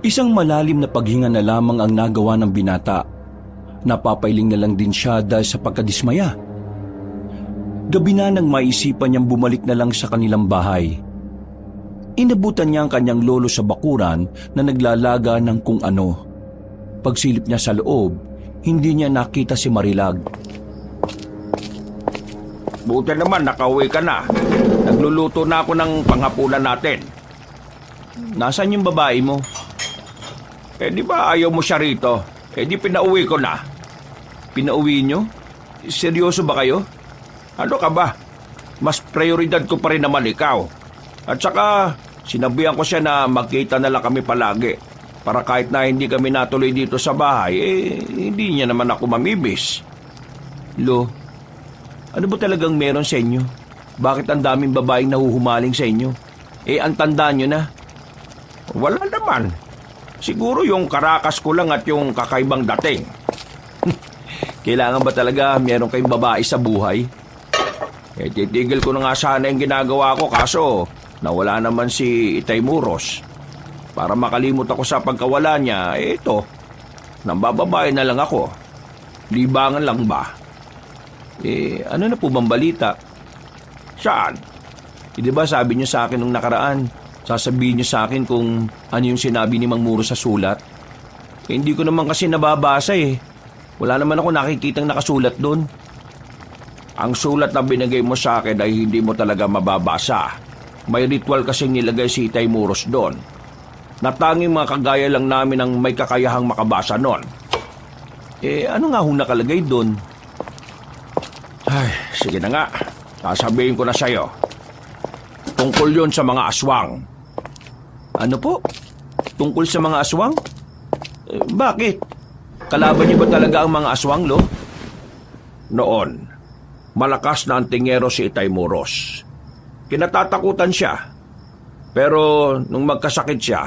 Isang malalim na paghinga na lamang ang nagawa ng binata. Napapailing na lang din siya dahil sa pagkadismaya. Gabi na nang maisipan niyang bumalik na lang sa kanilang bahay. Inabutan niya ang kanyang lolo sa bakuran na naglalaga ng kung ano. Pagsilip niya sa loob, hindi niya nakita si Marilag. Buti naman nakauwi ka na. Nagluluto na ako ng panghapunan natin. Nasaan yung babae mo? Di ba ayaw mo siya rito? Di pinauwi ko na. Pinauwi niyo? Seryoso ba kayo? Ano ka ba? Mas prioridad ko pa rin naman ikaw. At saka, Sinabihan ko siya na magkita na lang kami palagi para kahit na hindi kami natuloy dito sa bahay, hindi niya naman ako mamibis. Lo, ano ba talagang meron sa inyo? Bakit ang daming babaeng nahuhumaling sa inyo? Ang tanda nyo na. Wala naman. Siguro yung karakas ko lang at yung kakaibang dating. Kailangan ba talaga meron kayong babae sa buhay? Titigil ko na nga sana yung ginagawa ko kaso nawala naman si Itay Muros. Para makalimot ako sa pagkawala niya, ito, nambababae na lang ako. Libangan lang ba? Ano na po bang balita? Saan? Di ba sabi niyo sa akin nung nakaraan, sasabihin niyo sa akin kung ano yung sinabi ni Mang Muro sa sulat? Hindi ko naman kasi nababasa eh. Wala naman ako nakikitang nakasulat doon. Ang sulat na binigay mo sa akin ay hindi mo talaga mababasa. May ritual kasing nilagay si Itay Muros doon. Natanging mga kagaya lang namin ang may kakayahang makabasa nun. Ano nga hong nakalagay doon? Ay, sige na nga. Sasabihin ko na sa'yo. Tungkol yun sa mga aswang. Ano po? Tungkol sa mga aswang? Bakit? Kalaban niyo ba talaga ang mga aswang, Lo? Noon, malakas na antingero si Itay Muros. Kinatatakutan siya. Pero nung magkasakit siya,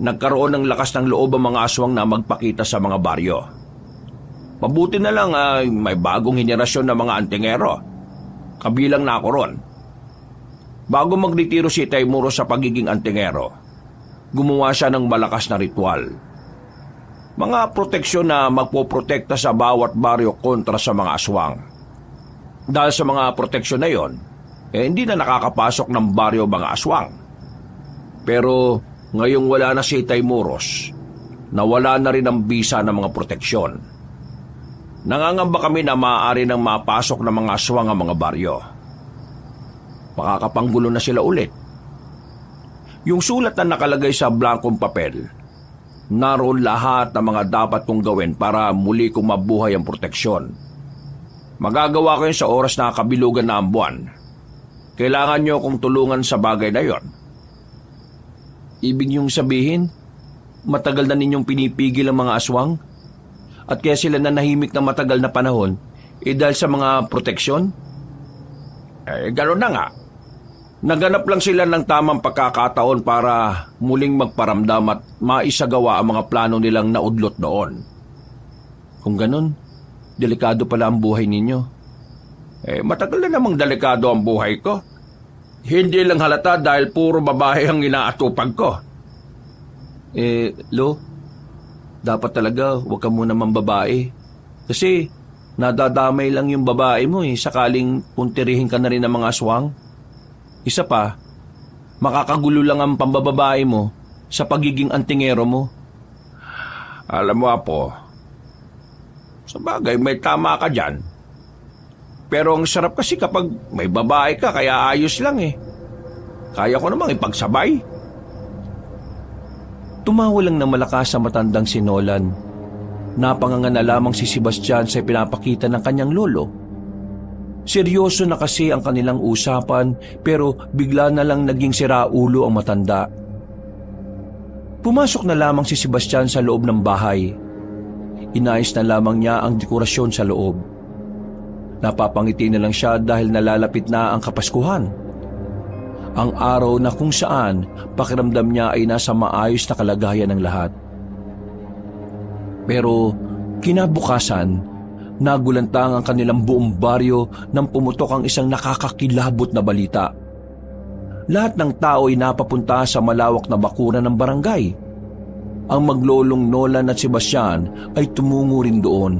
nagkaroon ng lakas ng loob ang mga aswang na magpakita sa mga baryo. Mabuti na lang ay may bagong henerasyon ng mga antingero. Kabilang na ako ron. Bago magretiro si Itay Muros sa pagiging antingero, gumawa siya ng malakas na ritual. Mga proteksyon na magpoprotekta sa bawat baryo kontra sa mga aswang. Dahil sa mga proteksyon na yon, hindi na nakakapasok ng baryo mga aswang. Pero ngayong wala na si Itay Muros, nawala na rin ang bisa ng mga proteksyon. Nangangamba kami na maaari nang mapasok ng mga aswang ang mga baryo. Makakapanggulo na sila ulit. Yung sulat na nakalagay sa blankong papel, naroon lahat ng mga dapat kong gawin para muli kong mabuhay ang proteksyon. Magagawa ko yun sa oras na kabilugan na ang buwan. Kailangan nyo akong tulungan sa bagay na yon. Ibig niyong sabihin, matagal na ninyong pinipigil ang mga aswang? At kaya sila nanahimik na matagal na panahon, dahil sa mga proteksyon? Gano'n na nga. Naganap lang sila ng tamang pagkakataon para muling magparamdam at maisagawa ang mga plano nilang naudlot noon. Kung ganun, delikado pala ang buhay ninyo. Matagal na namang delikado ang buhay ko. Hindi lang halata dahil puro babae ang inaatupag ko. Lo, dapat talaga huwag ka muna mambabae. Kasi nadadamay lang yung babae mo sakaling puntirihin ka na rin ng mga aswang. Isa pa, makakagulo lang ang pambababae mo sa pagiging antingero mo. Alam mo, Apo, sa bagay may tama ka dyan. Pero ang sarap kasi kapag may babae ka kaya ayos lang Kaya ko namang ipagsabay. Tumawa lang ng malakas sa matandang si Nolan. Napanganga na lamang si Sebastian sa pinapakita ng kanyang lolo. Seryoso na kasi ang kanilang usapan pero bigla na lang naging siraulo ang matanda. Pumasok na lamang si Sebastian sa loob ng bahay. Inayos na lamang niya ang dekorasyon sa loob. Napapangiti na lang siya dahil nalalapit na ang Kapaskuhan. Ang araw na kung saan pakiramdam niya ay nasa maayos na kalagayan ng lahat. Pero kinabukasan, nagulantang ang kanilang buong baryo nang pumutok ang isang nakakakilabot na balita. Lahat ng tao ay napapunta sa malawak na bakuran ng barangay. Ang maglolong Nolan at Sebastian ay tumungo rin doon.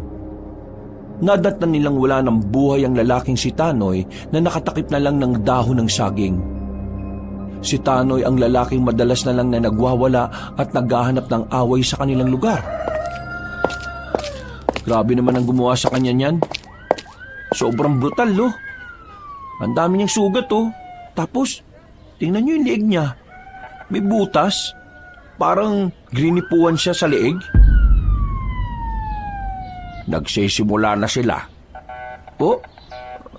Nadatnan nilang wala ng buhay ang lalaking si Tanoy na nakatakip na lang ng dahon ng saging. Si Tanoy ang lalaking madalas na lang na nagwawala at naghahanap ng away sa kanilang lugar. Grabe naman ang gumawa sa kanya niyan. Sobrang brutal, lo. Ang dami niyang sugat, Tapos, tingnan niyo yung leeg niya. May butas. Parang grinipuan siya sa leeg. Nagsisimula na sila.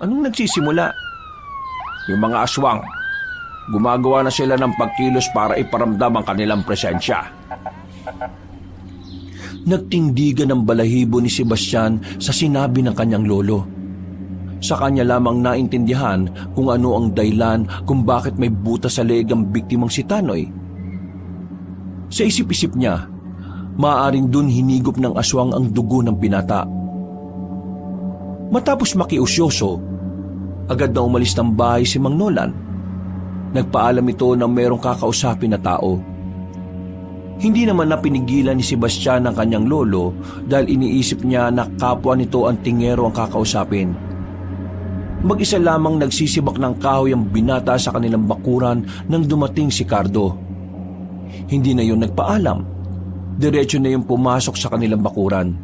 Anong nagsisimula? Yung mga aswang. gumagawa na sila ng pagkilos para iparamdam ang kanilang presensya. Nagtindigan ang balahibo ni Sebastian sa sinabi ng kanyang lolo. Sa kanya lamang naintindihan kung ano ang dahilan kung bakit may butas sa leeg ang biktimang si Tanoy. Sa isip-isip niya, maaaring dun hinigop ng aswang ang dugo ng binata. Matapos makiusyoso, agad na umalis ng bahay si Mang Nolan. Nagpaalam ito na merong kakausapin na tao. Hindi naman na pinigilan ni Sebastian ang kanyang lolo dahil iniisip niya na kapwa nito ang tingero ang kakausapin. Mag-isa lamang nagsisibak ng kahoy ang binata sa kanilang bakuran nang dumating si Cardo. Hindi na yun nagpaalam. Diretso na yung pumasok sa kanilang bakuran.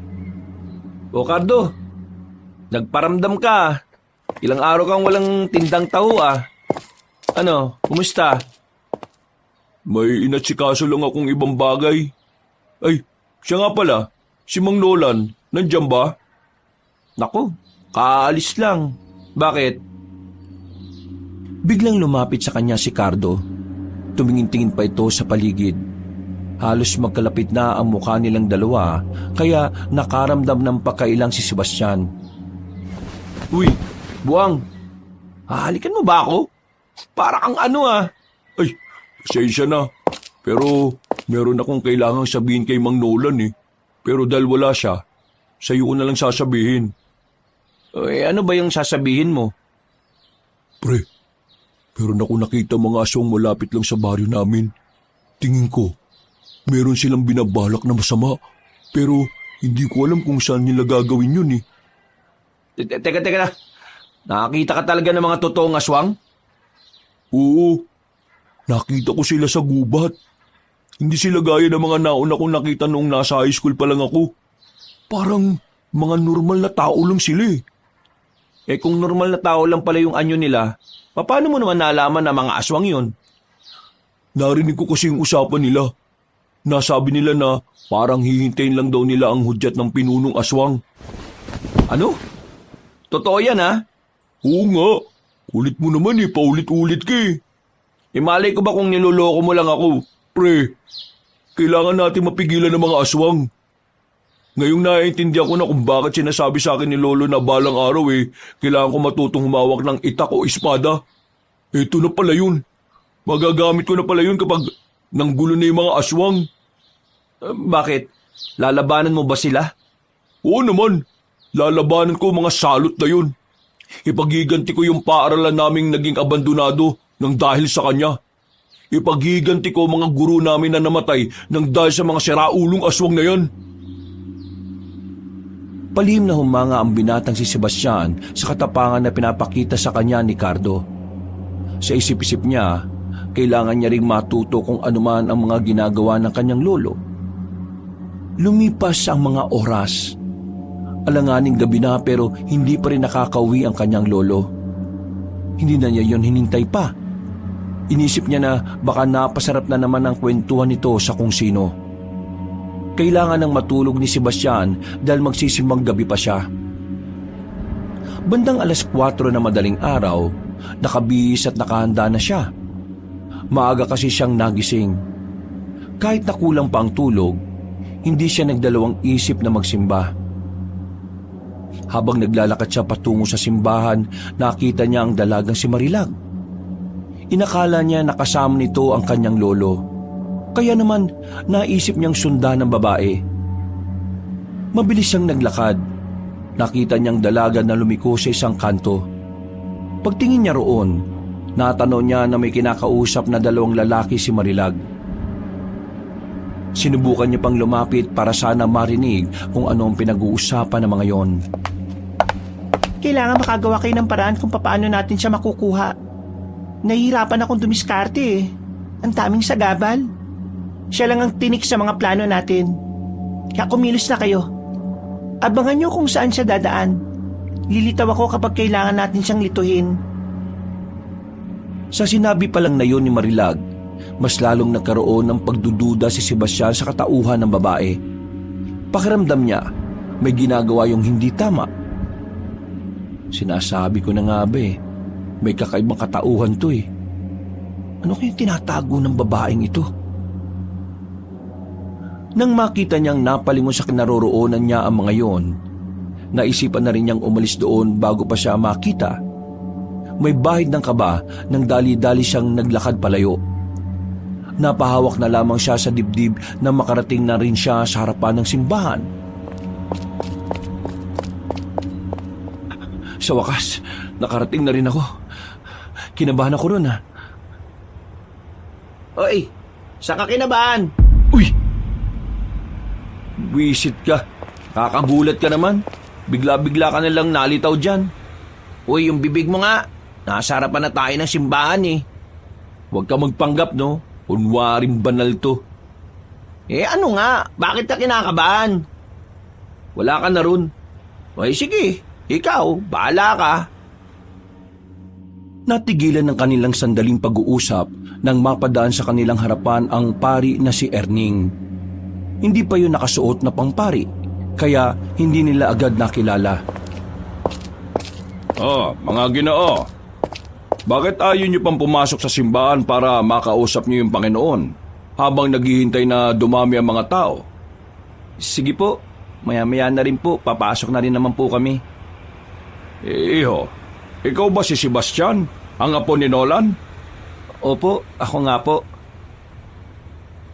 O Cardo, nagparamdam ka. Ilang araw kang walang tindang taho ah. Ano, kumusta? May inatsikaso lang akong ibang bagay. Ay, siya nga pala, si Mang Nolan, nandyan ba? Naku, kaalis lang. Bakit? Biglang lumapit sa kanya si Cardo. Tumingin-tingin pa ito sa paligid. Halos magkalapit na ang mukha nilang dalawa, kaya nakaramdam ng pagkailang si Sebastian. Uy, Buwang, hahalikan mo ba ako? Para kang ano ah. Ay, pasensya na. Pero meron akong kailangang sabihin kay Mang Nolan eh. Pero dahil wala siya, sa'yo ko na lang sasabihin. Ano ba yung sasabihin mo? Pre, meron ako nakita mga aswang malapit lang sa baryo namin. Tingin ko, meron silang binabalak na masama. Pero hindi ko alam kung saan nila gagawin yun eh. Teka na. Nakakita ka talaga ng mga totoong aswang? Oo, nakita ko sila sa gubat. Hindi sila gaya ng mga nauna kong nakita noong nasa high school pa lang ako. Parang mga normal na tao lang sila eh. Kung normal na tao lang pala yung anyo nila, paano mo naman nalaman na mga aswang yun? Narinig ko kasi yung usapan nila. Nasabi nila na parang hihintayin lang daw nila ang hudyat ng pinunong aswang. Ano? Totoo yan ha? Oo nga, ulit mo naman eh, paulit-ulit ka eh. Malay ko ba kung niloloko mo lang ako? Pre, kailangan natin mapigilan ng mga aswang. Ngayong naiintindihan ko na kung bakit sinasabi sa akin ni Lolo na balang araw kailangan ko matutong humawak ng itak o espada. Ito na pala yun. Magagamit ko na pala yun kapag nanggulo na yung mga aswang. Bakit? Lalabanan mo ba sila? Oo naman, lalabanan ko mga salot na yun. Ipaghiganti ko yung paaralan naming naging abandonado ng dahil sa kanya. Ipaghiganti ko mga guro namin na namatay ng dahil sa mga siraulong aswang na yan. Palihim na humanga ang binatang si Sebastian sa katapangan na pinapakita sa kanya ni Cardo. Sa isip-isip niya, kailangan niya ring matuto kung anuman ang mga ginagawa ng kanyang lolo. Lumipas ang mga oras. Alanganing gabi na pero hindi pa rin nakakauwi ang kanyang lolo. Hindi na niya yon hinintay pa. Inisip niya na baka napasarap na naman ang kwentuhan nito sa kung sino. Kailangan ng matulog ni Sebastian dahil magsisimang gabi pa siya. Bandang 4:00 na madaling araw, nakabihis at nakahanda na siya. Maaga kasi siyang nagising. Kahit nakulang pa ang tulog, hindi siya nagdalawang isip na magsimba. Habang naglalakad siya patungo sa simbahan, nakita niya ang dalagang si Marilag. Inakala niya nakasama nito ang kanyang lolo. Kaya naman naisip niyang sundan ng babae. Mabilis siyang naglakad. Nakita niyang dalaga na lumiko sa isang kanto. Pagtingin niya roon, natanaw niya na may kinakausap na dalawang lalaki si Marilag. Sinubukan niya pang lumapit para sana marinig kung ano ang pinag-uusapan ng mga yon. Kailangan makagawa kayo ng paraan kung paano natin siya makukuha. Nahihirapan akong dumiskarte eh. Ang daming sagabal. Siya lang ang tinik sa mga plano natin. Kaya kumilos na kayo. Abangan niyo kung saan siya dadaan. Lilitaw ako kapag kailangan natin siyang lituhin. Sa sinabi pa lang na yon ni Marilag, mas lalong nagkaroon ng pagdududa si Sebastian sa katauhan ng babae. Pakiramdam niya, may ginagawa yung hindi tama. Sinasabi ko na nga ba may kakaibang katauhan to . Ano kayang tinatago ng babaeng ito? Nang makita niyang napalingon sa kinaroroonan niya ang mga yon, naisipan na rin niyang umalis doon bago pa siya makita. May bahid ng kaba nang dali-dali siyang naglakad palayo. Napahawak na lamang siya sa dibdib na makarating na rin siya sa harapan ng simbahan. Sa wakas, nakarating na rin ako. Kinabahan ako ron, ha. Oy, saan ka kinabahan? Uy! Wisit ka. Kakagulat ka naman. Bigla-bigla ka nalang nalitaw dyan. Uy, yung bibig mo nga. Nasa harapan na tayo ng simbahan eh. Huwag ka magpanggap, no? Kunwaring banal to. Eh ano nga? Bakit ka kinakabahan? Wala ka na ron. Oy, sige. Ikaw, bahala ka. Natigilan ng kanilang sandaling pag-uusap nang mapadaan sa kanilang harapan ang pari na si Erning. Hindi pa yun nakasuot na pangpari, kaya hindi nila agad nakilala. Mga Ginoo, bakit ayaw niyo pang pumasok sa simbahan para makausap niyo yung Panginoon habang naghihintay na dumami ang mga tao? Sige po, maya-maya na rin po, papasok na rin naman po kami. Iho, ikaw ba si Sebastian, ang apo ni Nolan? Opo, ako nga po.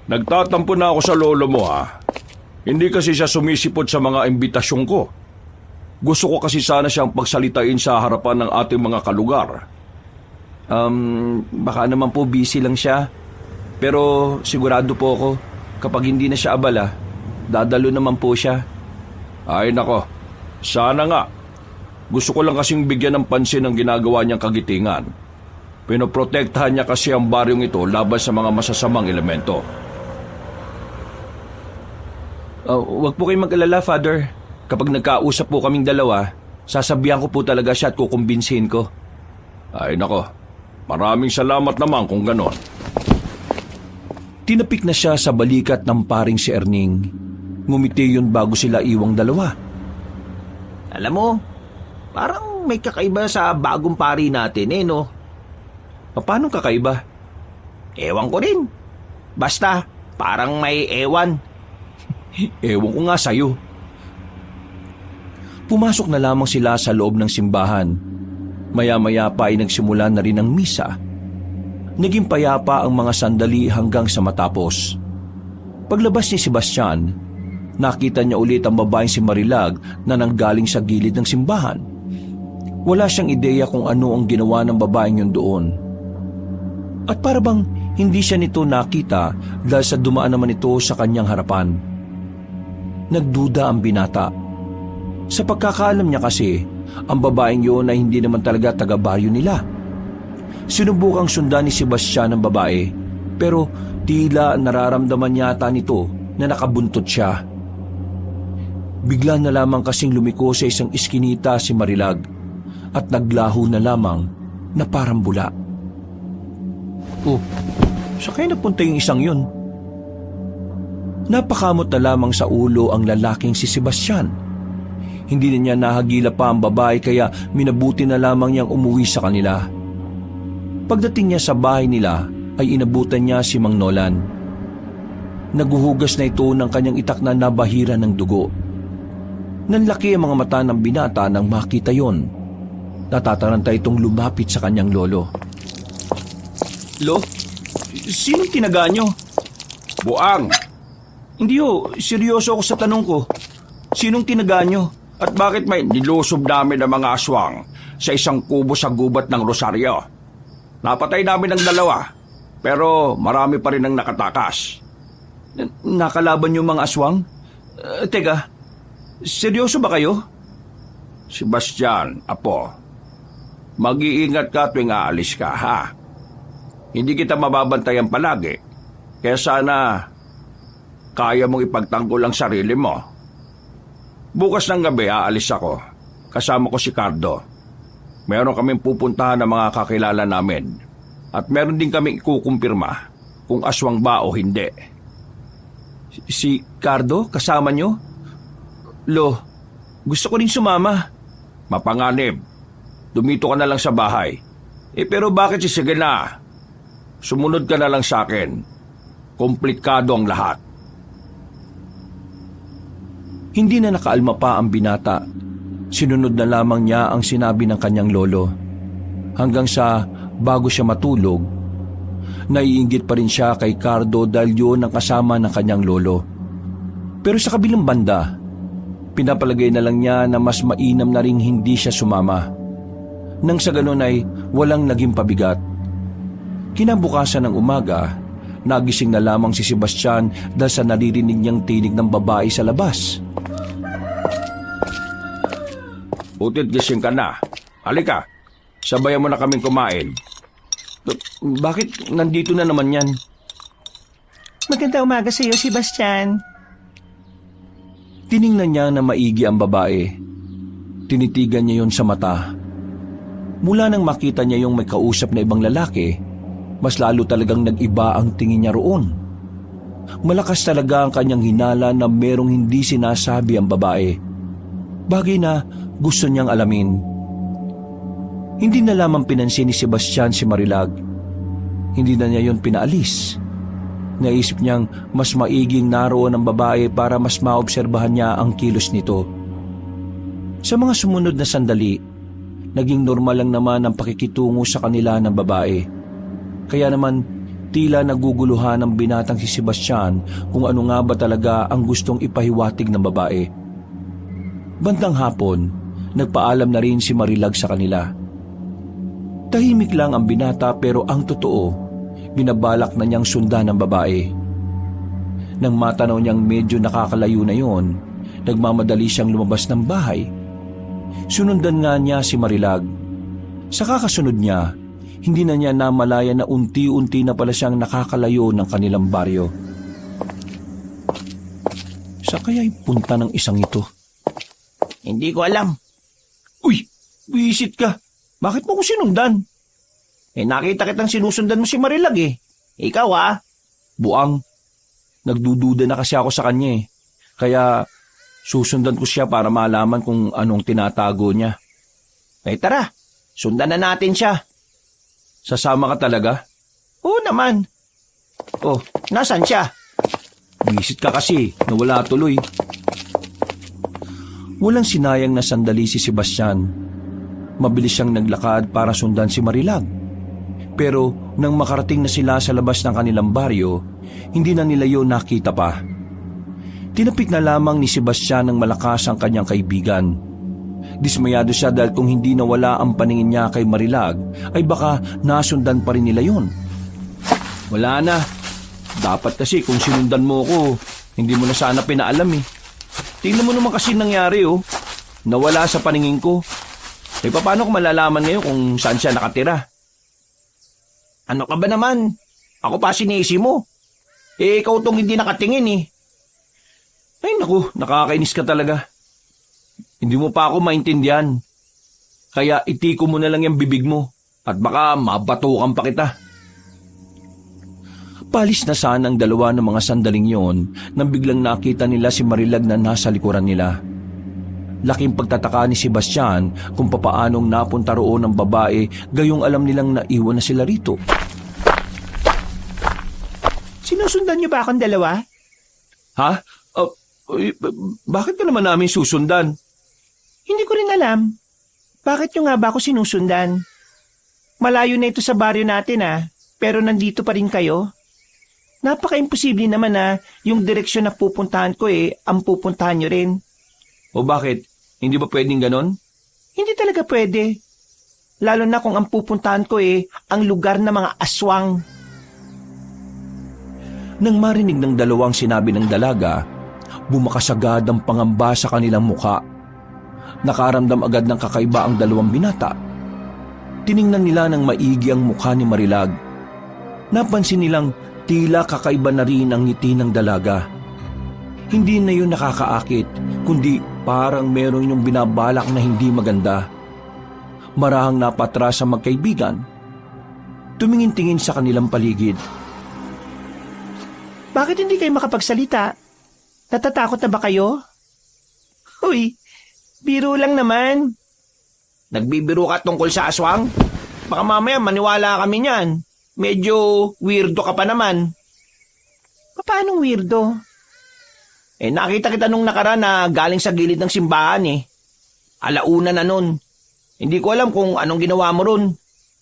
Nagtatampo na ako sa lolo mo, ha? Hindi kasi siya sumisipot sa mga imbitasyon ko. Gusto ko kasi sana siyang pagsalitain sa harapan ng ating mga kalugar. Baka naman po busy lang siya. Pero sigurado po ako, kapag hindi na siya abala, dadalo naman po siya. Ay nako, sana nga. Gusto ko lang kasing bigyan ng pansin ang ginagawa niyang kagitingan. Pinoprotektahan niya kasi ang baryong ito laban sa mga masasamang elemento. Huwag po kayong mag-alala, Father. Kapag nagkausap po kaming dalawa, sasabihan ko po talaga siya at kukumbinsihin ko. Ay nako, maraming salamat naman kung ganon. Tinapik na siya sa balikat ng paring si Erning. Ngumiti yun bago sila iwang dalawa. Alam mo, parang may kakaiba sa bagong pari natin eh, no? Paano kakaiba? Ewan ko rin. Basta, parang may ewan. Ewan ko nga sa'yo. Pumasok na lamang sila sa loob ng simbahan. Maya-maya pa ay nagsimula na rin ang misa. Naging payapa ang mga sandali hanggang sa matapos. Paglabas ni Sebastian, nakita niya ulit ang babaeng si Marilag na nanggaling sa gilid ng simbahan. Wala siyang ideya kung ano ang ginawa ng babaeng yun doon. At para bang hindi siya nito nakita dahil sa dumaan naman ito sa kanyang harapan. Nagduda ang binata. Sa pagkakaalam niya kasi, ang babaeng yun ay hindi naman talaga taga-baryo nila. Sinubukang sundan ni Sebastian ang babae, pero tila nararamdaman yata nito na nakabuntot siya. Bigla na lamang kasing lumiko sa isang iskinita si Marilag at naglaho na lamang na parang bula. Oh, saan kaya napunta yung isang yun? Napakamot na lamang sa ulo ang lalaking si Sebastian. Hindi na niya nahagila pa ang babae kaya minabuti na lamang niyang umuwi sa kanila. Pagdating niya sa bahay nila ay inabutan niya si Mang Nolan. Naguhugas na ito ng kanyang itak na nabahira ng dugo. Nanlaki ang mga mata ng binata nang makita yon. Natataranta itong lumapit sa kanyang lolo. Lo, sinong tinaga niyo? Buang, Hindi ho, seryoso ako sa tanong ko. Sinong tinaga niyo? at bakit may nilusob namin ang mga aswang sa isang kubo sa gubat ng Rosario? Napatay namin ang 2, pero marami pa rin ang nakatakas. Nakalaban niyo mga aswang? Teka, seryoso ba kayo? Sebastian, apo, mag-iingat ka tuwing aalis ka, ha? Hindi kita mababantayan palagi, kaya sana kaya mong ipagtanggol ang sarili mo. Bukas ng gabi aalis ako, kasama ko si Cardo. Meron kaming pupuntahan ng mga kakilala namin, at meron din kaming ikukumpirma kung aswang ba o hindi. Si Cardo, kasama niyo? Lo, gusto ko rin sumama. Mapanganib, dumito ka na lang sa bahay. Pero bakit sisige na? Sumunod ka na lang sa akin. Komplikado ang lahat. Hindi na nakaalma pa ang binata. Sinunod na lamang niya ang sinabi ng kanyang lolo. Hanggang sa bago siya matulog, naiinggit pa rin siya kay Cardo dahil yun ang kasama ng kanyang lolo. Pero sa kabilang banda, pinapalagay na lang niya na mas mainam na ring hindi siya sumama. Nang sa ganun ay walang naging pabigat. Kinabukasan ng umaga, nagising na lamang si Sebastian dahil sa naririnig niyang tinig ng babae sa labas. Butit gising ka na. Halika, sabayan mo na kaming kumain. Bakit nandito na naman yan? Magandang umaga sa iyo, Sebastian. Tiningnan niya na maigi ang babae. Tinitigan niya yon sa mata. Mula nang makita niya yung may kausap na ibang lalaki, mas lalo talagang nag-iba ang tingin niya roon. Malakas talaga ang kanyang hinala na merong hindi sinasabi ang babae. Bagay na gusto niyang alamin. Hindi na lamang pinansin ni Sebastian si Marilag. Hindi na niya yon pinaalis. Naisip niyang mas maiging naroon ang babae para mas maobserbahan niya ang kilos nito. Sa mga sumunod na sandali, naging normal lang naman ang pakikitungo sa kanila ng babae. Kaya naman, tila naguguluhan ng binatang si Sebastian kung ano nga ba talaga ang gustong ipahiwatig ng babae. Bandang hapon, nagpaalam na rin si Marilag sa kanila. Tahimik lang ang binata pero ang totoo, binabalak na niyang sundan ng babae. Nang matanaw niyang medyo nakakalayo na yon, nagmamadali siyang lumabas ng bahay. Sunundan nga niya si Marilag. Sa kakasunod niya, hindi na niya namalaya na unti-unti na pala siyang nakakalayo ng kanilang baryo. Sa kaya'y punta ng isang ito? Hindi ko alam. Uy, wisit ka. Bakit mo ko sinundan? Nakita kitang sinusundan mo si Marilag eh. Ikaw Buang. Nagdududa na kasi ako sa kanya eh. Kaya susundan ko siya para malaman kung anong tinatago niya. Tara, sundan na natin siya. Sasama ka talaga? Oo naman. Oh, nasan siya? Visit ka kasi, nawala tuloy. Walang sinayang na sandali si Sebastian. Mabilis siyang naglakad para sundan si Marilag. Pero nang makarating na sila sa labas ng kanilang baryo, hindi na nila yun nakita pa. Tinapik na lamang ni Sebastian ng malakas ang kanyang kaibigan. Dismayado siya dahil kung hindi nawala ang paningin niya kay Marilag, ay baka nasundan pa rin nila yun. Wala na. Dapat kasi kung sinundan mo ko, hindi mo na sana pinaalam eh. Tingnan mo naman kasi nangyari Nawala sa paningin ko. Paano ko malalaman ngayon kung saan siya nakatira? Ano ka ba naman? Ako pa sinisi mo. Ikaw tong hindi nakatingin eh. Ay naku, nakakainis ka talaga. Hindi mo pa ako maintindihan. Kaya itiko mo na lang yung bibig mo at baka mabatukan pa kita. Palis na sana ang dalawa ng mga sandaling yon nang biglang nakita nila si Marilag na nasa likuran nila. Laking pagtataka ni Sebastian kung papaanong napunta roon ang babae gayong alam nilang naiwan na sila rito. Sinusundan niyo ba akong dalawa? Ha? Bakit ka naman namin susundan? Hindi ko rin alam. Bakit niyo nga ba ako sinusundan? Malayo na ito sa baryo natin pero nandito pa rin kayo. Napaka-imposible naman yung direksyon na pupuntahan ko ang pupuntahan niyo rin. O bakit? Hindi ba pwedeng ganon? Hindi talaga pwede. Lalo na kung ang pupuntahan ko ang lugar ng mga aswang. Nang marinig ng dalawang sinabi ng dalaga, bumakasagad ang pangamba sa kanilang mukha. Nakaramdam agad ng kakaiba ang dalawang binata. Tiningnan nila ng maigi ang mukha ni Marilag. Napansin nilang tila kakaiba na rin ang ngiti ng dalaga. Hindi na yun nakakaakit, kundi parang meron yung binabalak na hindi maganda. Marahang napatras ang magkaibigan. Tumingin-tingin sa kanilang paligid. Bakit hindi kayo makapagsalita? Natatakot na ba kayo? Uy, biro lang naman. Nagbibiro ka tungkol sa aswang? Baka mamaya maniwala kami niyan. medyo weirdo ka pa naman. Paanong weirdo? Nakita kita nung nakaraan na galing sa gilid ng simbahan eh. Alauna na nun. Hindi ko alam kung anong ginawa mo ron.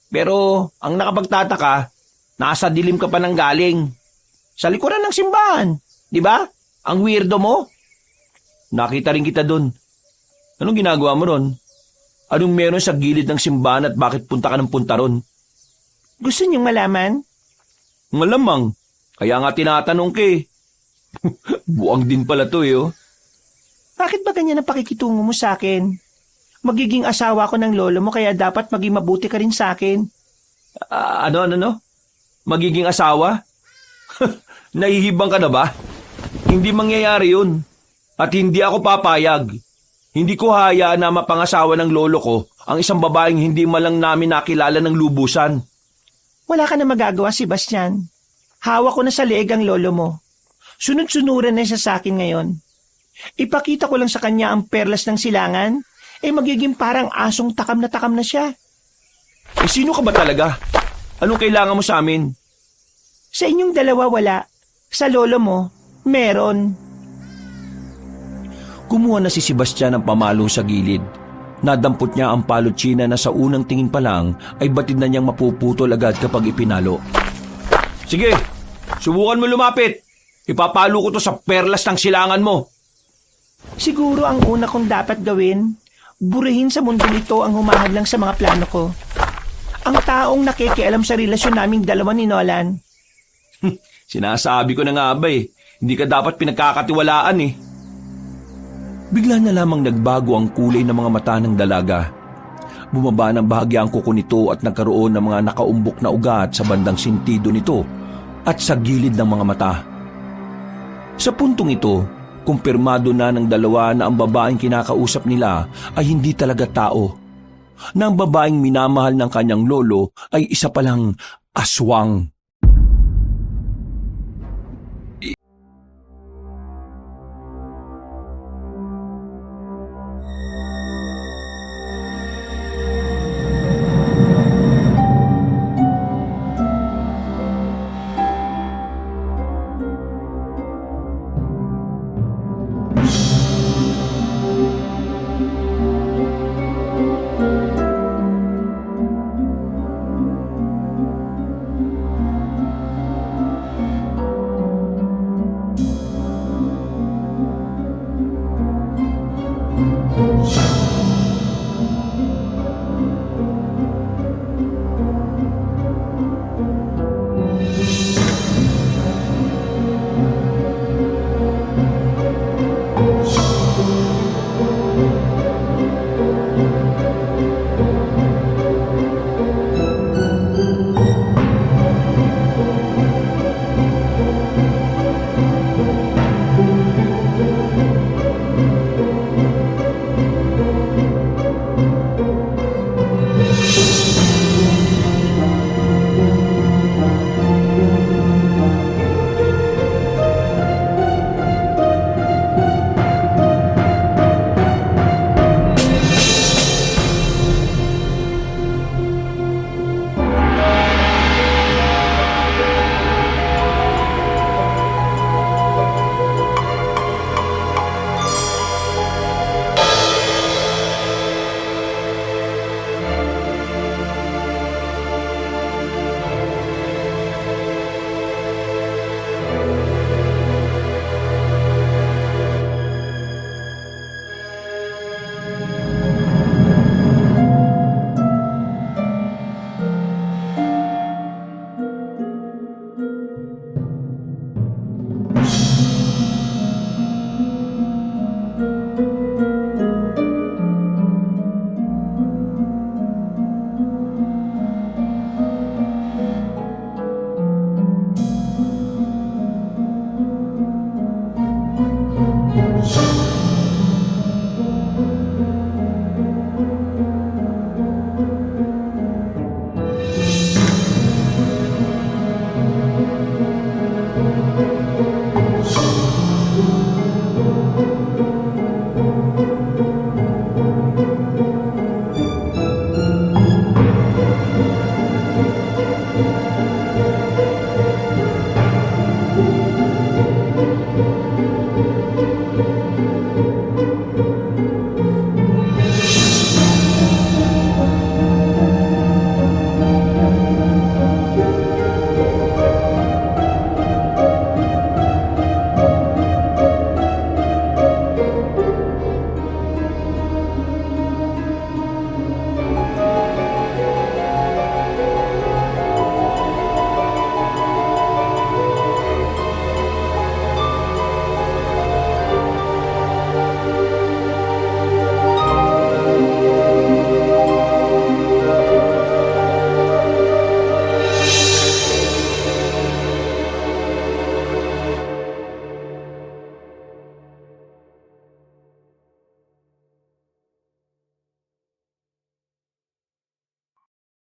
Pero ang nakapagtataka, nasa dilim ka pa nang galing. Sa likuran ng simbahan, di ba? Ang weirdo mo. Nakita rin kita dun. Anong ginagawa mo ron? Anong meron sa gilid ng simbahan at bakit punta ka ng punta ron? Gusto niyong malaman? Malamang. Kaya nga tinatanong ka eh. Buang din pala to eh oh. Bakit ba ganyan ang pakikitungo mo sa akin? Magiging asawa ko ng lolo mo kaya dapat maging mabuti ka rin sa akin. Ano? Magiging asawa? Nahihibang ka na ba? Hindi mangyayari yun. At hindi ako papayag. Hindi ko hayaan na mapangasawa ng lolo ko ang isang babaeng hindi malang namin nakilala ng lubusan. Wala ka na magagawa, Sebastian. Hawak ko na sa leeg ang lolo mo. Sunod-sunuran na siya sa akin ngayon. Ipakita ko lang sa kanya ang perlas ng silangan, magiging parang asong takam na siya. Sino ka ba talaga? Anong kailangan mo sa amin? Sa inyong dalawa wala. Sa lolo mo, meron. Kumuha na si Sebastian ng pamalo sa gilid. Nadampot niya ang palotsina na sa unang tingin pa lang ay batid na niyang mapuputol agad kapag ipinalo. Sige, subukan mo lumapit. Ipapalo ko to sa perlas ng silangan mo. Siguro ang una kong dapat gawin, burihin sa mundo nito ang humahadlang sa mga plano ko. Ang taong nakikialam sa relasyon naming dalawa ni Nolan. Sinasabi ko na nga ba eh, hindi ka dapat pinagkakatiwalaan eh. Bigla na lamang nagbago ang kulay ng mga mata ng dalaga. Bumaba ng bahagya ang kuko nito at nagkaroon ng mga nakaumbok na ugat sa bandang sintido nito at sa gilid ng mga mata. Sa puntong ito, kumpirmado na ng dalawa na ang babaeng kinakausap nila ay hindi talaga tao. Na ang babaeng minamahal ng kanyang lolo ay isa palang aswang.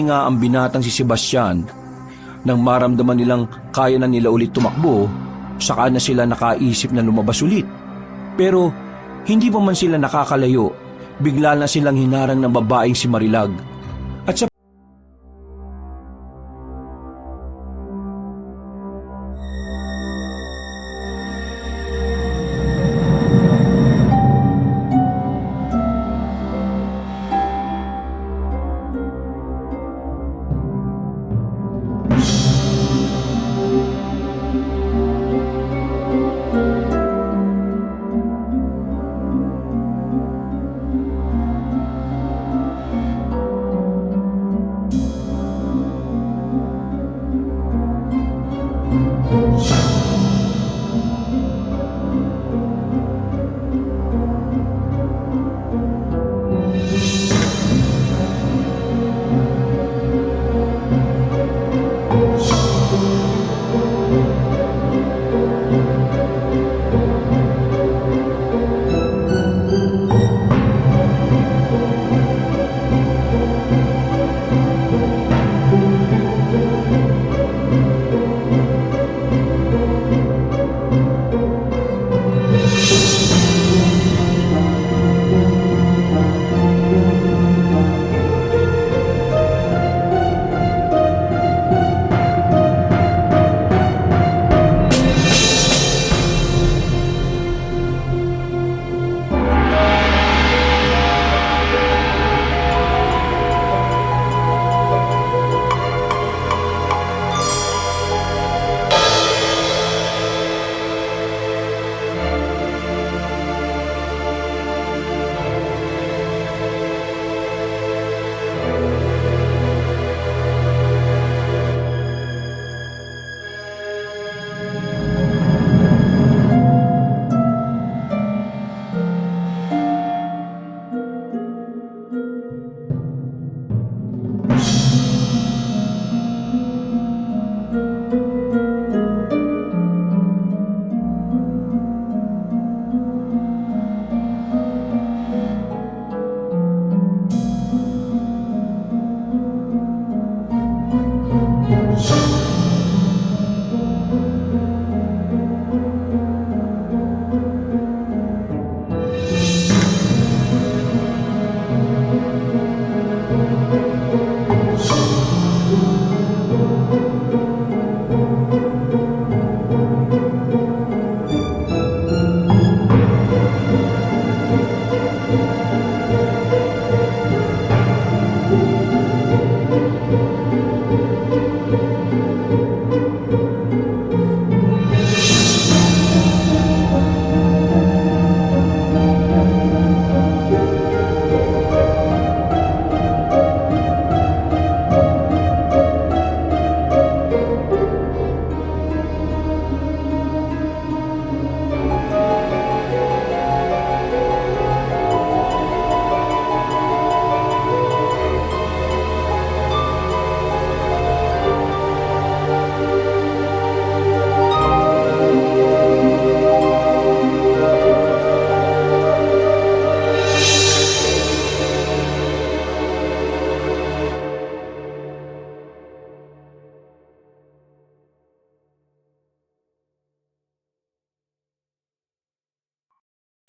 nga ang binatang si Sebastian. Nang maramdaman nilang kaya na nila ulit tumakbo, saka na sila nakaisip na lumabas ulit. Pero hindi pa man sila nakakalayo, bigla na silang hinarang ng babaeng si Marilag. At sa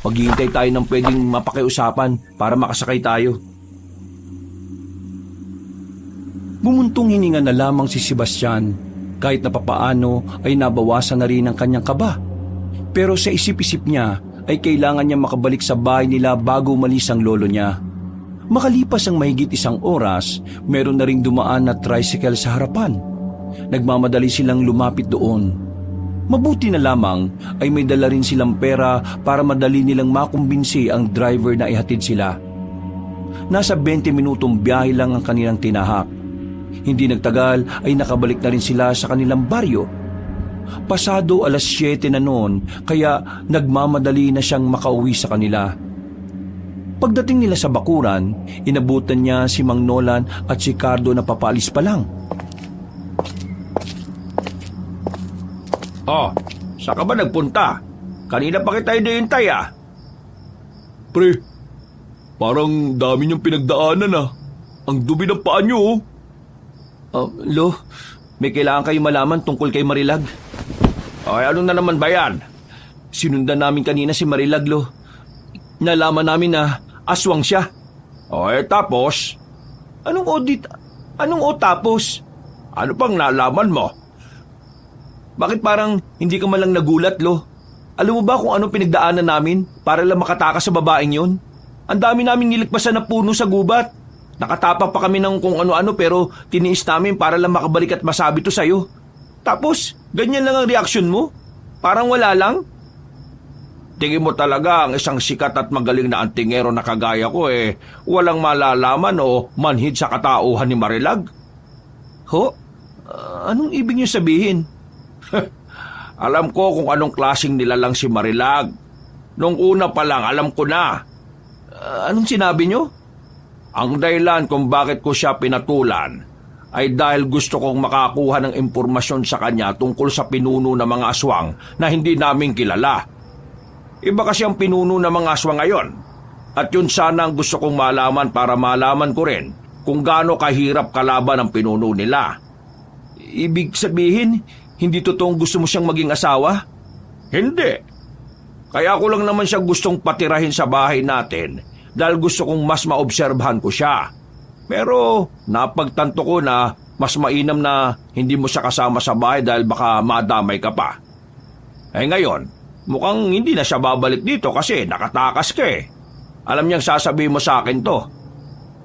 Maghihintay tayo ng pwedeng mapakiusapan para makasakay tayo. Bumuntong hininga na lamang si Sebastian. Kahit na papaano ay nabawasan na rin ang kanyang kaba. Pero sa isip-isip niya ay kailangan niya makabalik sa bahay nila bago umalis ang lolo niya. Makalipas ang mahigit 1 oras, meron na ring dumaan na tricycle sa harapan. Nagmamadali silang lumapit doon. Mabuti na lamang ay may dala rin silang pera para madali nilang makumbinsi ang driver na ihatid sila. Nasa 20 minutong biyahe lang ang kanilang tinahak. Hindi nagtagal ay nakabalik na rin sila sa kanilang baryo. Pasado 7:00 na noon, kaya nagmamadali na siyang makauwi sa kanila. Pagdating nila sa bakuran, inabutan niya si Mang Nolan at si Cardo na papaalis pa lang. Oh, saan ka ba nagpunta? Kanina pa kita hinihintay ah. Pre, parang dami niyong pinagdaanan ah. Ang dumi ng paa niyo oh. Lo, may kailangan kayo malaman tungkol kay Marilag. Ay, ano na naman ba yan? Sinundan namin kanina si Marilag, Lo. Nalaman namin na aswang siya. Tapos? Anong audit? Anong o tapos? Ano pang nalaman mo? Bakit parang hindi ka malang nagulat, Lo? Alam mo ba kung anong pinagdaanan namin para lang makatakas sa babaeng yon? Ang dami namin niligpasan na puno sa gubat. Nakatapak pa kami ng kung ano-ano pero tiniis namin para lang makabalik at masabi to sa'yo. Tapos, ganyan lang ang reaksyon mo? Parang wala lang? Tingin mo talaga ang isang sikat at magaling na antingero na kagaya ko walang malalaman o manhid sa katauhan ni Marilag? Ho? Anong ibig niyo sabihin? Alam ko kung anong klaseng nilalang si Marilag. Nung una pa lang, alam ko na. Anong sinabi niyo? Ang dahilan kung bakit ko siya pinatulan ay dahil gusto kong makakuha ng impormasyon sa kanya tungkol sa pinuno ng mga aswang na hindi namin kilala. Iba kasi ang pinuno ng mga aswang ngayon. At yun sana ang gusto kong malaman para malaman ko rin kung gaano kahirap kalaban ang pinuno nila. Ibig sabihin, hindi totoong gusto mo siyang maging asawa? Hindi. Kaya ko lang naman siya gustong patirahin sa bahay natin dahil gusto kong mas maobserbahan ko siya. Pero napagtanto ko na mas mainam na hindi mo siya kasama sa bahay dahil baka madamay ka pa. Ngayon, mukhang hindi na siya babalik dito kasi nakatakas ka Alam niyang sasabihin mo sa akin to.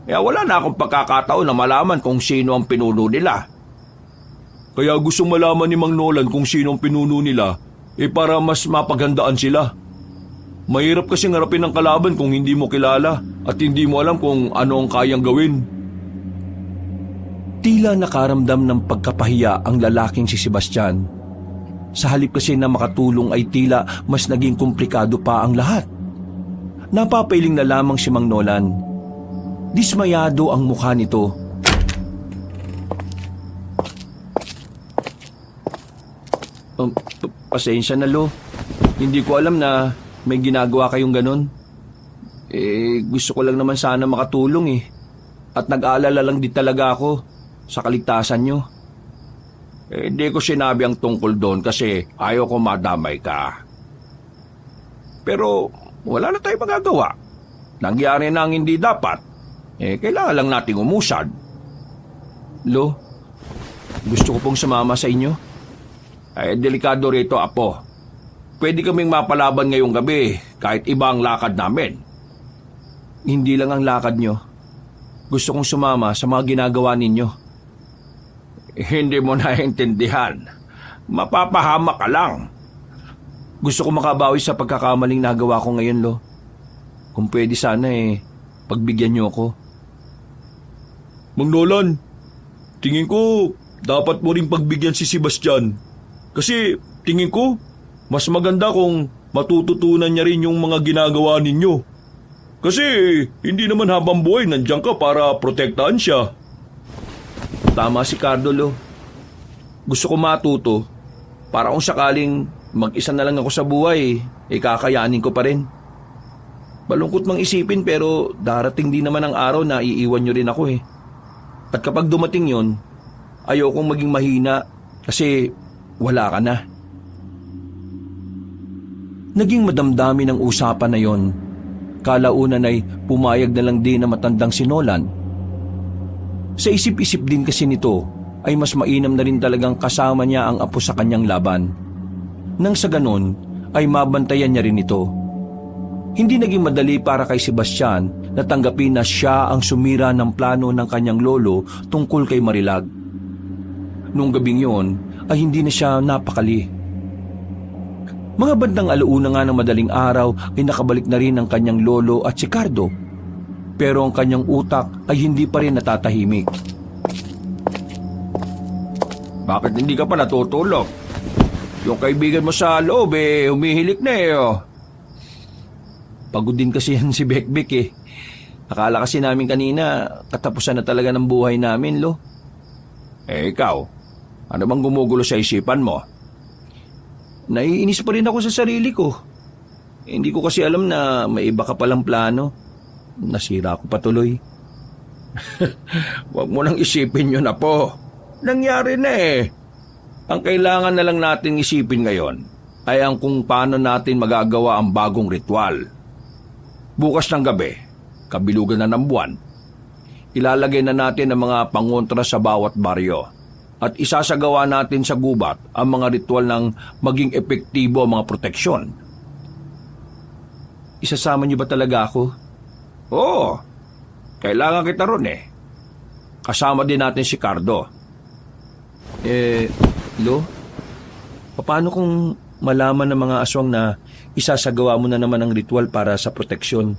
Kaya wala na akong pagkakataon na malaman kung sino ang pinuno nila. Kaya gusto malaman ni Mang Nolan kung sino ang pinuno nila para mas mapaghandaan sila. Mahirap kasing harapin ng kalaban kung hindi mo kilala at hindi mo alam kung ano ang kayang gawin. Tila nakaramdam ng pagkapahiya ang lalaking si Sebastian. Sa halip kasi na makatulong ay tila mas naging komplikado pa ang lahat. Napapailing na lamang si Mang Nolan. Dismayado ang mukha nito. Pasensya na, Lo. Hindi ko alam na may ginagawa kayong ganon. Gusto ko lang naman sana makatulong At nag-aalala lang din talaga ako sa kaligtasan nyo. Hindi ko sinabi ang tungkol doon kasi ayaw ko madamay ka. Pero wala na tayong magagawa. Nangyari na ang hindi dapat. Kailangan lang nating umusad. Lo, gusto ko pong sumama sa inyo. Delikado rito, Apo. Pwede kaming mapalaban ngayong gabi kahit iba ang lakad namin. Hindi lang ang lakad nyo. Gusto kong sumama sa mga ginagawa ninyo. Hindi mo naiintindihan. Mapapahamak ka lang. Gusto ko makabawi sa pagkakamaling nagawa ko ngayon, Lo. Kung pwede sana pagbigyan nyo ako. Mang Nolan, tingin ko dapat mo ring pagbigyan si Sebastian. Kasi tingin ko mas maganda kung matututunan niya rin yung mga ginagawa ninyo. Kasi hindi naman habang buhay nandiyan ka para protektahan siya. Tama si Cardo, Lo. Gusto ko matuto para kung sakaling mag-isa na lang ako sa buhay, kakayanin ko pa rin. Malungkot mang isipin pero darating din naman ang araw na iiwan nyo rin ako At kapag dumating yon, ayokong maging mahina kasi wala ka na. Naging madamdami ng usapan na yon. Kalaunan ay pumayag na lang din na matandang si Nolan. Sa isip-isip din kasi nito ay mas mainam na rin talagang kasama niya ang apo sa kanyang laban. Nang sa ganon ay mabantayan niya rin ito. Hindi naging madali para kay Sebastian na tanggapin na siya ang sumira ng plano ng kanyang lolo tungkol kay Marilag. Noong gabing yon ay hindi na siya napakali. Mga bandang alauna nga ng madaling araw ay nakabalik na rin ang kanyang lolo at si Cardo. Pero ang kanyang utak ay hindi pa rin natatahimik. Bakit hindi ka pa natutulog? Yung kaibigan mo sa loob humihilik na Pagod din kasi yan si Bekbek Akala kasi namin kanina katapusan na talaga ng buhay namin, Lo. Ikaw, ano bang gumugulo sa isipan mo? Naiinis pa rin ako sa sarili ko. Hindi ko kasi alam na may iba ka palang plano. Nasira ako patuloy. Huwag mo nang isipin yun, Apo. nangyari na eh. Ang kailangan na lang natin isipin ngayon ay ang kung paano natin magagawa ang bagong ritual. Bukas ng gabi, kabilugan na ng buwan, ilalagay na natin ang mga pangontra sa bawat baryo at isasagawa natin sa gubat ang mga ritual ng maging epektibo ang mga proteksyon. Isasama niyo ba talaga ako? Oo, kailangan kita ron eh. Kasama din natin si Cardo. Lo? Paano kung malaman ng mga aswang na isasagawa mo na naman ang ritual para sa proteksyon?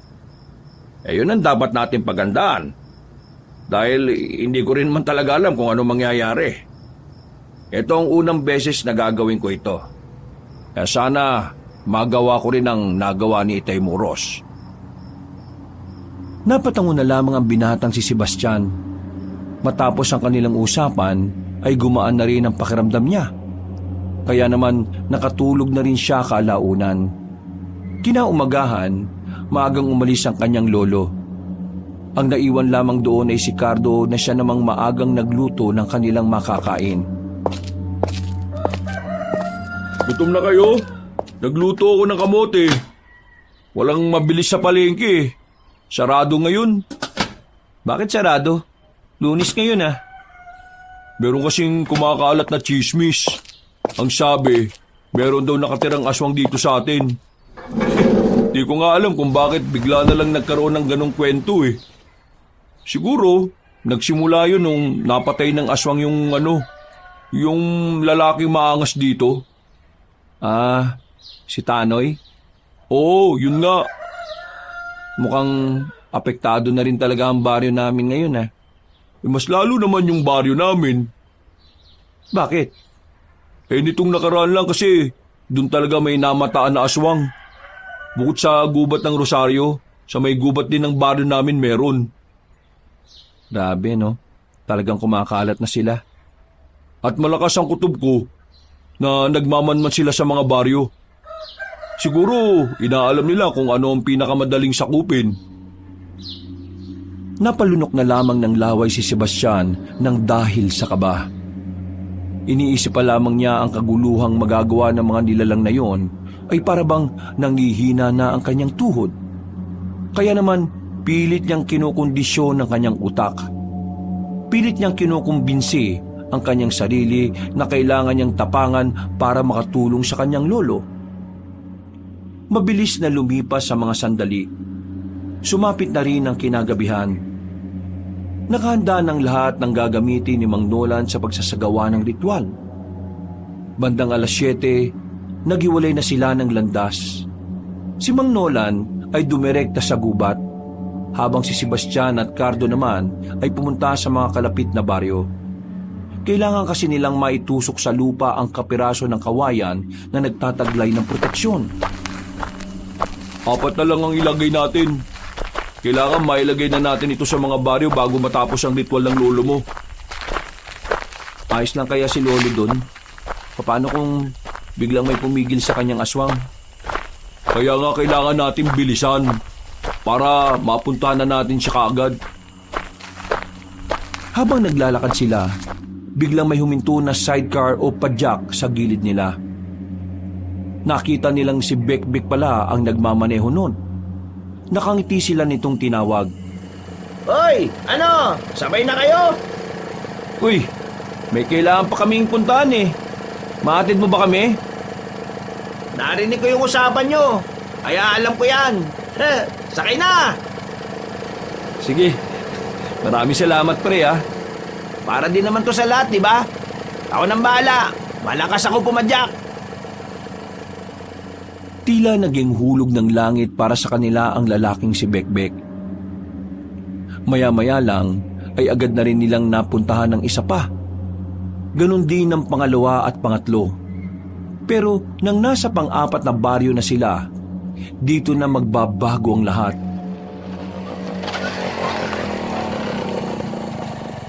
Yun ang dapat natin pagandaan. Dahil hindi ko rin man talaga alam kung ano mangyayari. Ito ang unang beses na gagawin ko ito. Kaya sana magawa ko rin ang nagawa ni Itay Muros. Napatango na lamang ang binatang si Sebastian. Matapos ang kanilang usapan, ay gumaan na rin ang pakiramdam niya. Kaya naman nakatulog na rin siya kalaunan. Kinaumagahan, maagang umalis ang kanyang lolo. Ang naiwan lamang doon ay si Cardo na siya namang maagang nagluto ng kanilang makakain. Gutom na kayo? Nagluto ako ng kamote. Walang mabilis sa palengke. Sarado ngayon. Bakit sarado? Lunis ngayon ah. Meron kasing kumakalat na chismis. Ang sabi, meron daw nakatirang aswang dito sa atin. Di ko nga alam kung bakit bigla na lang nagkaroon ng ganong kwento eh. Siguro, nagsimula yun nung napatay ng aswang yung lalaking maangas dito. Si Tanoy? Oo, yun nga. Mukhang apektado na rin talaga ang baryo namin ngayon ah. Mas lalo naman yung baryo namin. Bakit? Nitong nakaraan lang kasi dun talaga may namataan na aswang. Bukod sa gubat ng Rosario, sa may gubat din ng baryo namin meron. Grabe no, talagang kumakalat na sila. At malakas ang kutob ko na nagmamanman sila sa mga baryo. Siguro inaalam nila kung ano ang pinakamadaling sakupin. Napalunok na lamang ng laway si Sebastian nang dahil sa kaba. Iniisip pa lamang niya ang kaguluhang magagawa ng mga nilalang na yon ay parabang nangihina na ang kanyang tuhod. Kaya naman pilit niyang kinukondisyon ng kanyang utak. Pilit niyang kinukumbinsi ang kanyang sarili na kailangan niyang tapangan para makatulong sa kanyang lolo. Mabilis na lumipas sa mga sandali. Sumapit na rin ang kinagabihan. Nakahanda ng lahat ng gagamitin ni Mang Nolan sa pagsasagawa ng ritual. Bandang 7:00, naghiwalay na sila ng landas. Si Mang Nolan ay dumirekta sa gubat, habang si Sebastian at Cardo naman ay pumunta sa mga kalapit na baryo. Kailangan kasi nilang maitusok sa lupa ang kapiraso ng kawayan na nagtataglay ng proteksyon. 4 na lang ang ilagay natin. Kailangan mailagay na natin ito sa mga baryo bago matapos ang ritual ng lolo mo. Ayos lang kaya si lolo doon? Paano kung biglang may pumigil sa kanyang aswang? Kaya nga kailangan natin bilisan para mapuntahan na natin siya kaagad. Habang naglalakad sila, biglang may huminto na sidecar o padyak sa gilid nila. Nakita nilang si Bekbek pala ang nagmamaneho noon. Nakangiti sila nitong tinawag. Hoy, ano? Sabay na kayo? Uy, may kailangan pa kaming puntahan eh. Mahatid mo ba kami? Narinig ko yung usapan nyo. Kaya alam ko yan. Sakay na! Sige, maraming salamat pre ah. Para din naman to sa lahat, di ba? Ako nang bahala. Malakas ako pumadyak. Tila naging hulog ng langit para sa kanila ang lalaking si Bekbek. Maya-maya lang ay agad na rin nilang napuntahan ng isa pa. Ganon din ang pangalawa at pangatlo. Pero nang nasa pang-4 na baryo na sila, dito na magbabago ang lahat.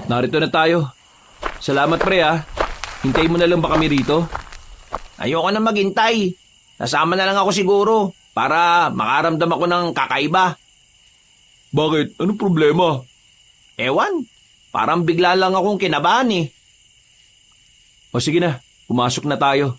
Narito na tayo. Salamat pre ah. Hintayin mo na lang ba kami rito? Ayoko na maghintay. Nasama na lang ako siguro para makaramdam ako ng kakaiba. Bakit? Anong problema? Ewan, parang bigla lang akong kinabahan eh. O sige na, pumasok na tayo.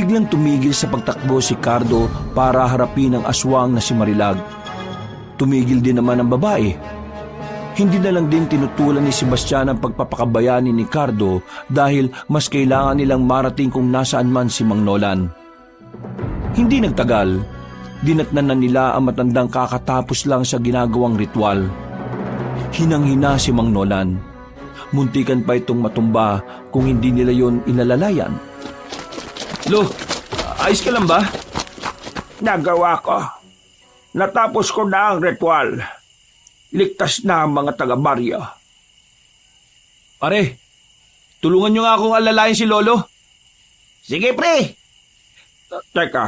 Biglang tumigil sa pagtakbo si Cardo para harapin ang aswang na si Marilag. Tumigil din naman ang babae. Hindi na lang din tinutulan ni Sebastian ang pagpapakabayani ni Cardo dahil mas kailangan nilang marating kung nasaan man si Mang Nolan. Hindi nagtagal, dinatnan na nila ang matandang kakatapos lang sa ginagawang ritual. Hinang-hina si Mang Nolan. Muntikan pa itong matumba kung hindi nila yon inalalayan. Lo, ayos ka lang ba? Nagawa ko. Natapos ko na ang ritual. Ligtas na ang mga taga-baryo. Pare, tulungan nyo nga akong alalayan si Lolo. Sige, pre. Teka,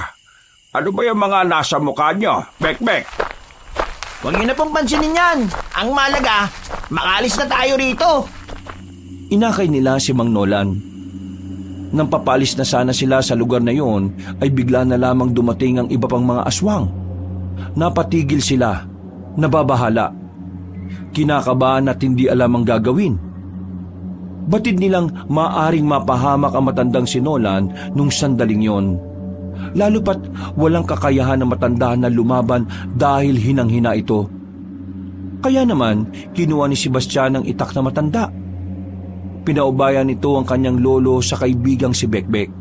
ano ba yung mga nasa mukha nyo? Bek-bek. Huwag nyo na pong pansinin yan. Ang malaga, makalis na tayo rito. Inakay nila si Mang Nolan. Nang papalis na sana sila sa lugar na yon, ay bigla na lamang dumating ang iba pang mga aswang. Napatigil sila, nababahala. Kinakabahan at hindi alam ang gagawin. Batid nilang maaring mapahamak ang matandang si Nolan nung sandaling yon. Lalo pat walang kakayahan ng matanda na lumaban dahil hinang-hina ito. Kaya naman, kinuha ni Sebastian ang itak na matanda. Pinaubayan nito ang kanyang lolo sa kaibigang si Bekbek.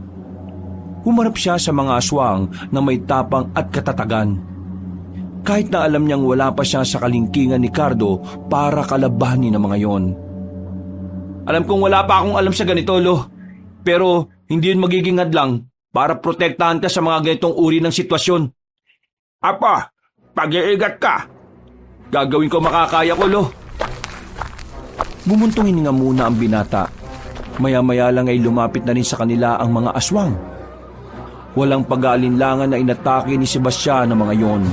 Humarap siya sa mga aswang na may tapang at katatagan. Kahit na alam niyang wala pa siya sa kalingkingan ni Cardo para kalabanin ang mga yon. Alam kong wala pa akong alam sa ganito, Lo. Pero hindi yun magiging hadlang para protektahan ka sa mga ganitong uri ng sitwasyon. Apa, pag-iigat ka. Gagawin ko makakaya ko, Lo. Bumuntong hininga muna ang binata. Maya-maya lang ay lumapit na rin sa kanila ang mga aswang. Walang pag-aalinlangan na inatake ni Sebastian ang mga yon.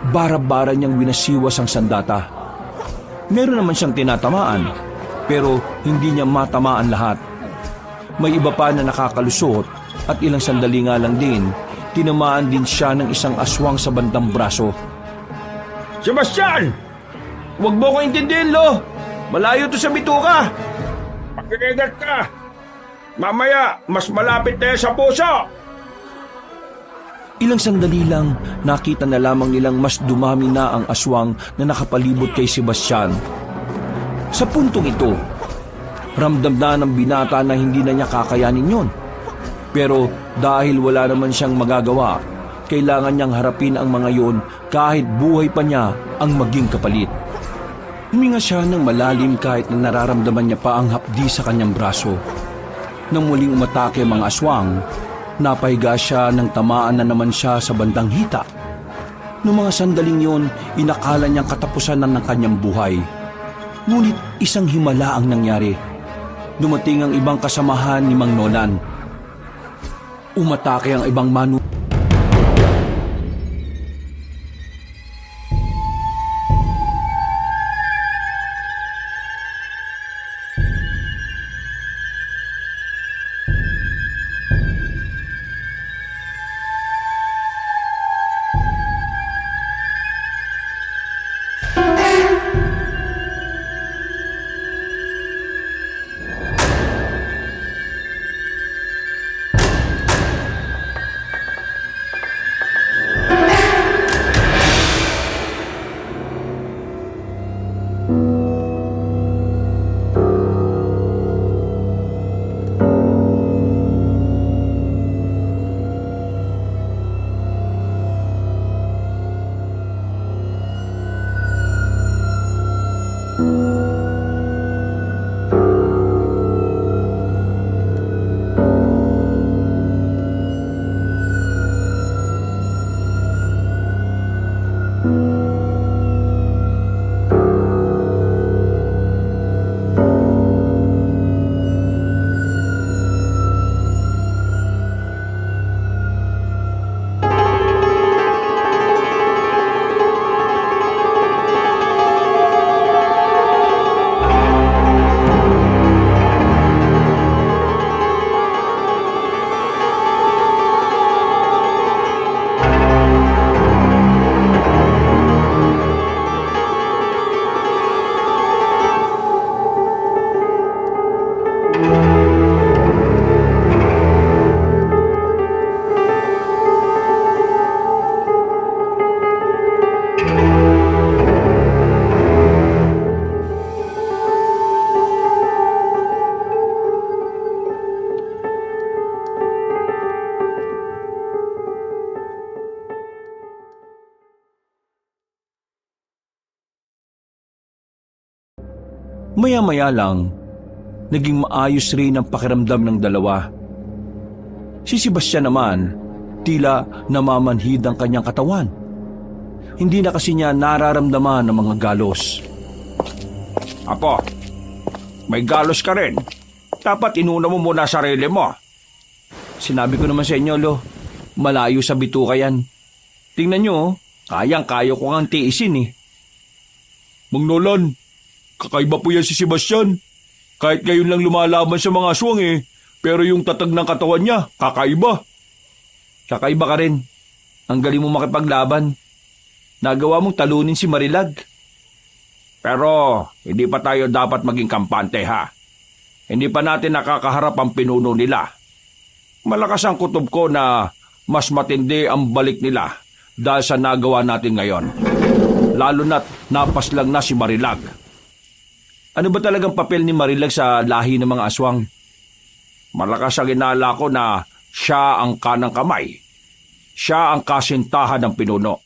Bara-bara niyang winasiwas ang sandata. Meron naman siyang tinatamaan, pero hindi niya matamaan lahat. May iba pa na nakakalusot at ilang sandali nga lang din, tinamaan din siya ng isang aswang sa bandang braso. Sebastian! Huwag mo ko intindihin, Lo. Malayo to sa bituka. Pag-iigat ka. Mamaya, mas malapit na yan sa puso. Ilang sandali lang, nakita na lamang nilang mas dumami na ang aswang na nakapalibot kay Sebastian. Sa puntong ito, ramdam na ng binata na hindi na niya kakayanin yon. Pero dahil wala naman siyang magagawa, kailangan niyang harapin ang mga yon kahit buhay pa niya ang maging kapalit. Huminga siya ng malalim kahit na nararamdaman niya pa ang hapdi sa kanyang braso. Nang muling umatake ang mga aswang, napahiga siya ng tamaan na naman siya sa bandang hita. Noong mga sandaling yon, inakala niyang katapusan na ng kanyang buhay. Ngunit isang himala ang nangyari. Dumating ang ibang kasamahan ni Mang Nolan. Umatake ang ibang Maya-maya lang, naging maayos rin ang pakiramdam ng dalawa. Si Sebastian naman, tila namamanhid ang kanyang katawan. Hindi na kasi niya nararamdaman ang mga galos. Apo, may galos ka rin. Dapat inuna mo muna sarili mo. Sinabi ko naman sa inyo, Lo, malayo sa bituka yan. Tingnan nyo, kayang-kayo ko ngang tiisin eh. Mang Nolan, kakaiba po yan si Sebastian. Kahit ngayon lang lumalaban sa mga aswang pero yung tatag ng katawan niya, kakaiba. Kakaiba ka rin. Ang galing mo makipaglaban. Nagawa mong talunin si Marilag. Pero hindi pa tayo dapat maging kampante ha. Hindi pa natin nakakaharap ang pinuno nila. Malakas ang kutob ko na mas matindi ang balik nila dahil sa nagawa natin ngayon. Lalo na't napaslang na si Marilag. Ano ba talagang papel ni Marilag sa lahi ng mga aswang? Malakas ang inala ko na siya ang kanang kamay. Siya ang kasintahan ng pinuno.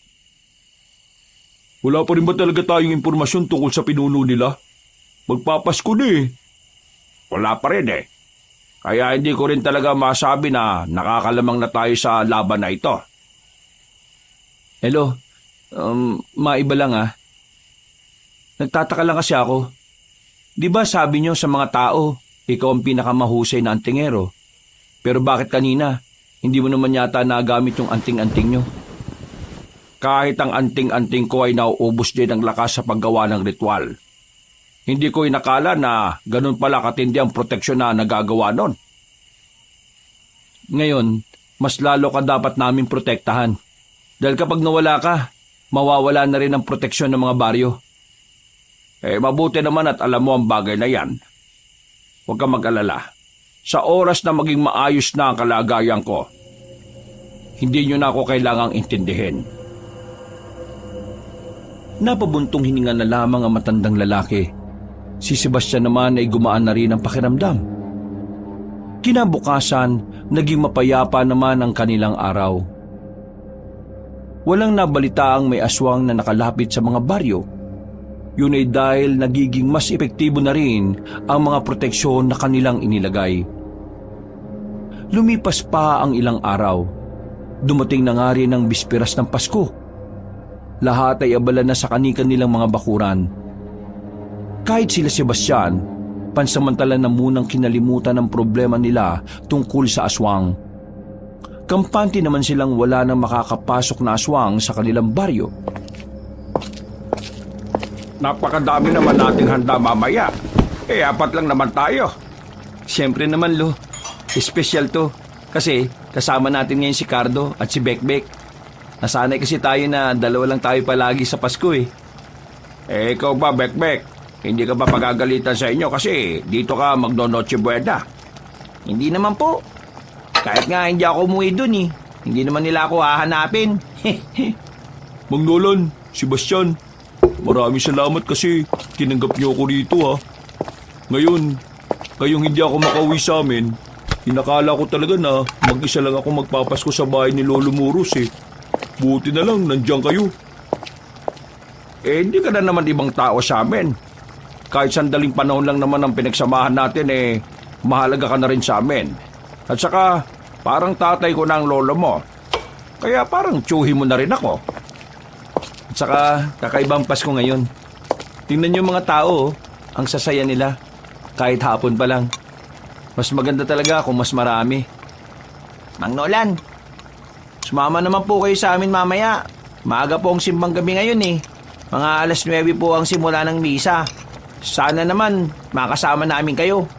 Wala pa rin ba talaga tayong impormasyon tungkol sa pinuno nila? Magpapasko na Wala pa rin Kaya hindi ko rin talaga masabi na nakakalamang na tayo sa laban na ito. Hello, maiba lang Nagtataka lang kasi ako. Di ba sabi nyo sa mga tao, ikaw ang pinakamahusay na antingero? Pero bakit kanina, hindi mo naman yata nagamit yung anting-anting nyo? Kahit ang anting-anting ko ay nauubos din ng lakas sa paggawa ng ritual. Hindi ko inakala na ganun pala katindi ang proteksyon na nagagawa nun. Ngayon, mas lalo ka dapat namin protektahan. Dahil kapag nawala ka, mawawala na rin ang proteksyon ng mga baryo. Mabuti naman at alam mo ang bagay na yan. Huwag kang mag-alala. Sa oras na maging maayos na ang kalagayan ko, hindi nyo na ako kailangang intindihin. Napabuntong hininga na lamang ang matandang lalaki. Si Sebastian naman ay gumaan na rin ang pakiramdam. Kinabukasan, naging mapayapa naman ang kanilang araw. Walang nabalitaang may aswang na nakalapit sa mga baryo. Yun ay dahil nagiging mas epektibo na rin ang mga proteksyon na kanilang inilagay. Lumipas pa ang ilang araw. Dumating na nga rin ang bisperas ng Pasko. Lahat ay abala na sa kani-kanilang mga bakuran. Kahit sila Sebastian, pansamantala na munang kinalimutan ang problema nila tungkol sa aswang. Kampante naman silang wala nang makakapasok na aswang sa kanilang baryo. Napakadami naman nating handa mamaya. 4 lang naman tayo. Siyempre naman, Lo. Espesyal to. Kasi kasama natin ngayon si Cardo at si Bekbek. Nasanay kasi tayo na 2 lang tayo palagi sa Pasko Ikaw ba, Bekbek? Hindi ka ba pagagalitan sa inyo kasi dito ka magno-Noche Buena? Hindi naman po. Kahit nga hindi ako umuwi dun Hindi naman nila ako hahanapin. Mang Nolan, Sebastian, maraming salamat kasi tinanggap niyo ako rito Ngayon, kayong hindi ako makauwi sa amin, inakala ko talaga na mag-isa lang ako magpapasko sa bahay ni Lolo Muros Buti na lang, nandiyan kayo. Hindi ka na naman ibang tao sa amin. Kahit sandaling panahon lang naman ang pinagsamahan natin mahalaga ka na rin sa amin. At saka, parang tatay ko na ang lolo mo. Kaya parang tsuhi mo na rin ako. At saka, kakaibang Pasko ngayon. Tingnan niyo mga tao, ang sasaya nila. Kahit hapon pa lang. Mas maganda talaga kung mas marami. Mang Nolan, sumama naman po kayo sa amin mamaya. Maaga po ang simbang gabi ngayon Mga 9:00 po ang simula ng misa. Sana naman makasama namin kayo.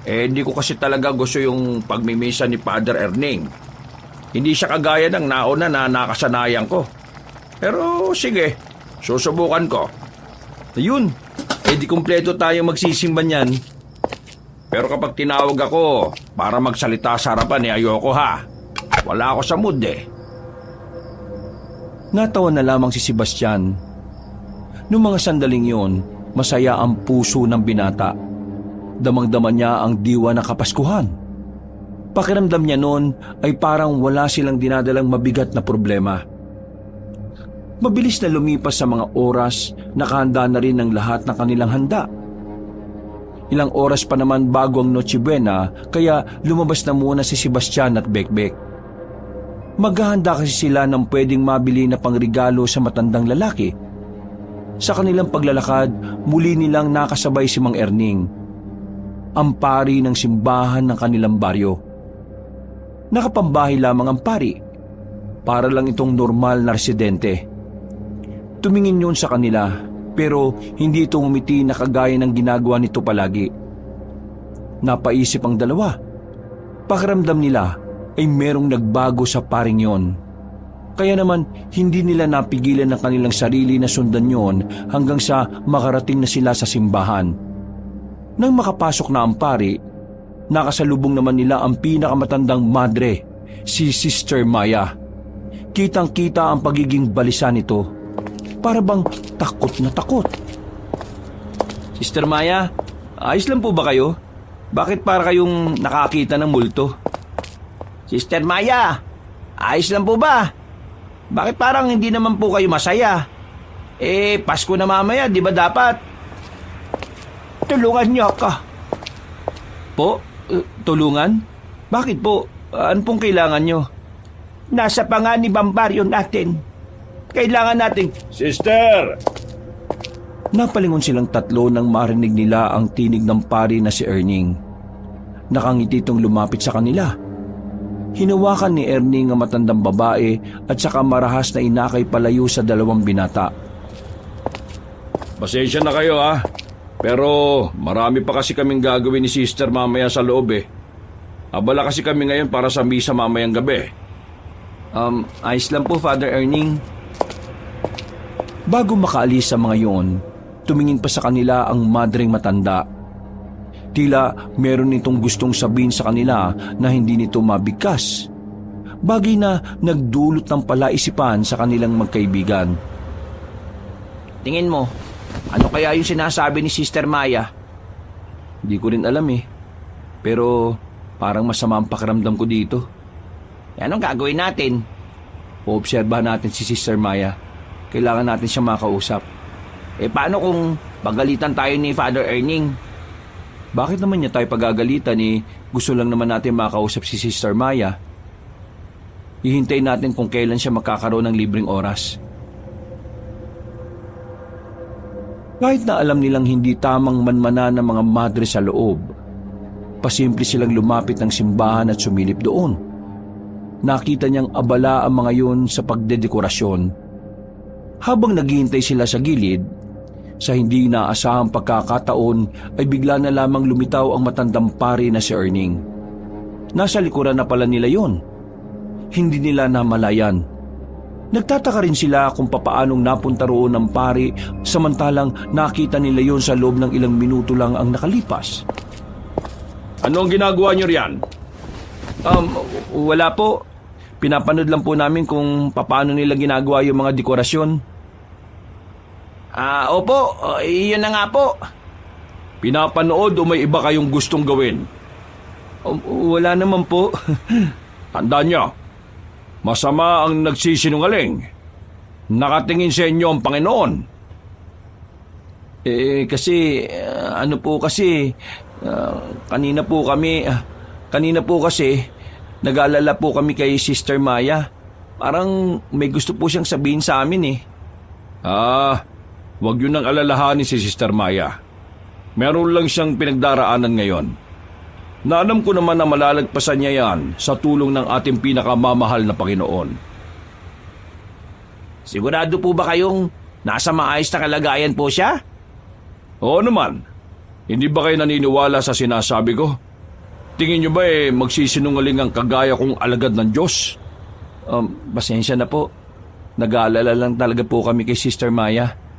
Hindi ko kasi talaga gusto yung pagmimisa ni Father Erning. Hindi siya kagaya ng nauna na nakasanayan ko. Pero sige, susubukan ko. Ayun, di kumpleto tayo magsisimba niyan. Pero kapag tinawag ako para magsalita sa harapan ayoko Wala ako sa mood Natawa na lamang si Sebastian. Noong mga sandaling yon, masaya ang puso ng binata. Damang-dama niya ang diwa ng Kapaskuhan. Pakiramdam niya noon ay parang wala silang dinadalang mabigat na problema. Mabilis na lumipas sa mga oras, nakahanda na rin ang lahat ng kanilang handa. Ilang oras pa naman bago ang Noche Buena, kaya lumabas na muna si Sebastian at Bekbek. Maghahanda kasi sila ng pwedeng mabili na pangregalo sa matandang lalaki. Sa kanilang paglalakad, muli nilang nakasabay si Mang Erning, ang pari ng simbahan ng kanilang baryo. Nakapambahay lamang ang pari, para lang itong normal na residente. Tumingin yun sa kanila, pero hindi ito umiti na kagaya ng ginagawa nito palagi. Napaisip ang dalawa. Pakiramdam nila ay merong nagbago sa paring yon. Kaya naman hindi nila napigilan ng kanilang sarili na sundan yon hanggang sa makarating na sila sa simbahan. Nang makapasok na ang pari, nakasalubong naman nila ang pinakamatandang madre, si Sister Maya. Kitang-kita ang pagiging balisa nito. Para bang takot na takot. Sister Maya, ayos lang po ba kayo? Bakit para kayong nakakita ng multo? Sister Maya, ayos lang po ba? Bakit parang hindi naman po kayo masaya? Pasko na mamaya, di ba dapat? Tulungan niyo ako. Po? Tulungan? Bakit po? Ano pong kailangan nyo? Nasa panganib ang baryo natin. Kailangan nating... Sister! Napalingon silang tatlo nang marinig nila ang tinig ng pari na si Erning. Nakangiti itong lumapit sa kanila. Hinawakan ni Erning ang matandang babae at saka marahas na inakay palayo sa dalawang binata. Pasensya na kayo ha. Pero marami pa kasi kaming gagawin ni Sister mamaya sa loob eh. Abala kasi kami ngayon para sa misa mamayang gabi. Ayos lang po, Father Erning. Bago makaalis sa mga yon, tumingin pa sa kanila ang madreng matanda. Tila meron itong gustong sabihin sa kanila na hindi nito mabigkas. Bagay na nagdulot ng palaisipan sa kanilang magkaibigan. Tingin mo, ano kaya yung sinasabi ni Sister Maya? Hindi ko rin alam eh. Pero parang masama ang pakiramdam ko dito. Anong gagawin natin? Oobserbahan natin si Sister Maya. Kailangan natin siya makausap. Paano kung pagalitan tayo ni Father Erning? Bakit naman niya tayo pagagalitan eh? Gusto lang naman natin makausap si Sister Maya. Hihintayin natin kung kailan siya magkakaroon ng libreng oras. Kahit na alam nilang hindi tamang manmana ng mga madre sa loob, pasimple silang lumapit ng simbahan at sumilip doon. Nakita niyang abala ang mga yun sa pagdedekorasyon. Habang naghihintay sila sa gilid, sa hindi inaasahang pagkakataon ay bigla na lamang lumitaw ang matandang pari na si Erning. Nasa likuran na pala nila yon. Hindi nila namalayan. Nagtataka rin sila kung papaanong napunta roon ang pari samantalang nakita nila yon sa loob ng ilang minuto lang ang nakalipas. Ano ang ginagawa niyo riyan? Wala po. Pinapanood lang po namin kung paano nila ginagawa yung mga dekorasyon. Opo, iyon na nga po. Pinapanood o may iba kayong gustong gawin? Wala naman po. Tandaan niyo, masama ang nagsisinungaling. Nakatingin sa inyo ang Panginoon. Kanina po kasi, nag-aalala po kami kay Sister Maya. Parang may gusto po siyang sabihin sa amin eh. Huwag yun ang alalahanin si Sister Maya. Meron lang siyang pinagdaraanan ngayon. Na alam ko naman na malalagpasan niya yan sa tulong ng ating pinakamamahal na Panginoon. Sigurado po ba kayong nasa maayos na kalagayan po siya? Oo naman. Hindi ba kayo naniniwala sa sinasabi ko? Tingin niyo ba magsisinungaling ang kagaya kong alagad ng Diyos? Pasensya na po. Nag-aalala lang talaga po kami kay Sister Maya.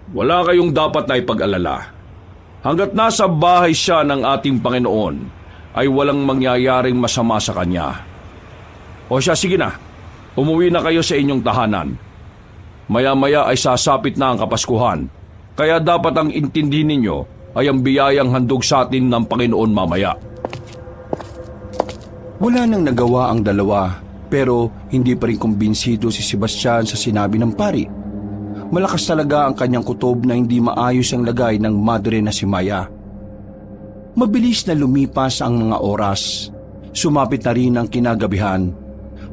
Wala kayong dapat na ipag-alala. Hanggat nasa bahay siya ng ating Panginoon, ay walang mangyayaring masama sa kanya. O siya, sige na. Umuwi na kayo sa inyong tahanan. Maya-maya ay sasapit na ang Kapaskuhan. Kaya dapat ang intindihin ninyo ay ang biyayang handog sa atin ng Panginoon mamaya. Wala nang nagawa ang dalawa Pero hindi pa rin kumbinsido si Sebastian sa sinabi ng pari. Malakas talaga ang kanyang kutob na hindi maayos ang lagay ng madre na si Maya. Mabilis na lumipas ang mga oras. Sumapit na rin ang kinagabihan.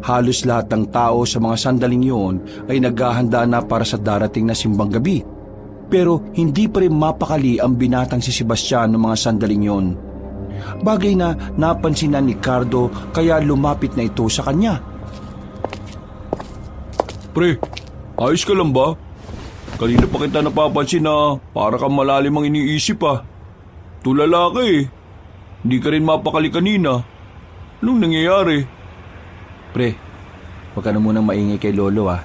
Halos lahat ng tao sa mga sandaling yun ay naghahanda na para sa darating na simbang gabi. Pero hindi pa rin mapakali ang binatang si Sebastian ng mga sandaling yun. Bagay na napansin na ni Cardo kaya lumapit na ito sa kanya. Pre, ayos ka lang ba? Kanina pa kita napapansin na para kang malalim ang iniisip ah. Tulala ka eh. Hindi ka rin mapakali kanina. Anong nangyayari? Pre, huwag ka na munang maingay kay Lolo ah.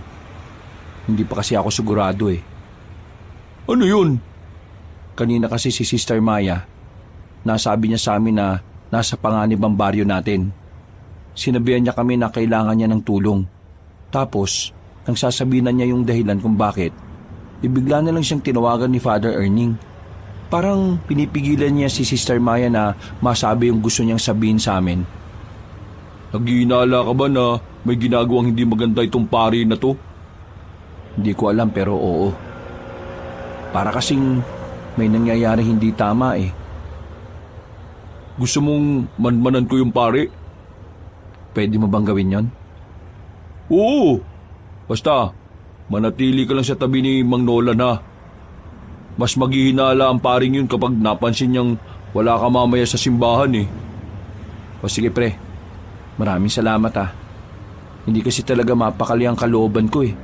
Hindi pa kasi ako sigurado eh. Ano yun? Kanina kasi si Sister Maya, nasabi niya sa amin na nasa panganib ang baryo natin. Sinabihan niya kami na kailangan niya ng tulong. Tapos, nang sasabihin na niya yung dahilan kung bakit, ibigla na lang siyang tinawagan ni Father Erning. Parang pinipigilan niya si Sister Maya na masabi yung gusto niyang sabihin sa amin. Naghihinala ka ba na may ginagawang hindi maganda itong pari na to? Hindi ko alam pero oo. Para kasing may nangyayari hindi tama eh. Gusto mong manmanan ko yung pari? Pwede mo bang gawin yon? Oo. Basta, manatili ka lang sa tabi ni Mang Nolan ha. Mas maghihinala ang paring yun kapag napansin niyang wala ka mamaya sa simbahan eh. O sige pre, maraming salamat ha. Hindi kasi talaga mapakali ang kalooban ko eh.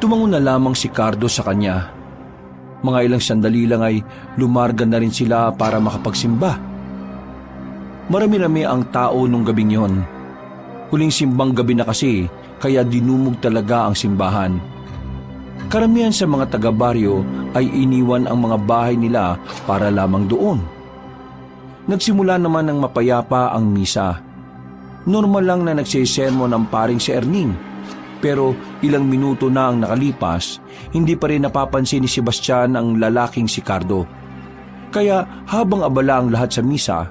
Tumango na lamang si Cardo sa kanya. Mga ilang sandali lang ay lumarga na rin sila para makapagsimba. Marami-rami ang tao nung gabing yon. Huling simbang gabi na kasi kaya dinumog talaga ang simbahan. Karamihan sa mga taga-baryo ay iniwan ang mga bahay nila para lamang doon. Nagsimula naman ng mapayapa ang misa. Normal lang na nagsisermon ang paring si Erning. Pero ilang minuto na ang nakalipas, hindi pa rin napapansin ni Sebastian ang lalaking si Cardo. Kaya habang abala ang lahat sa misa,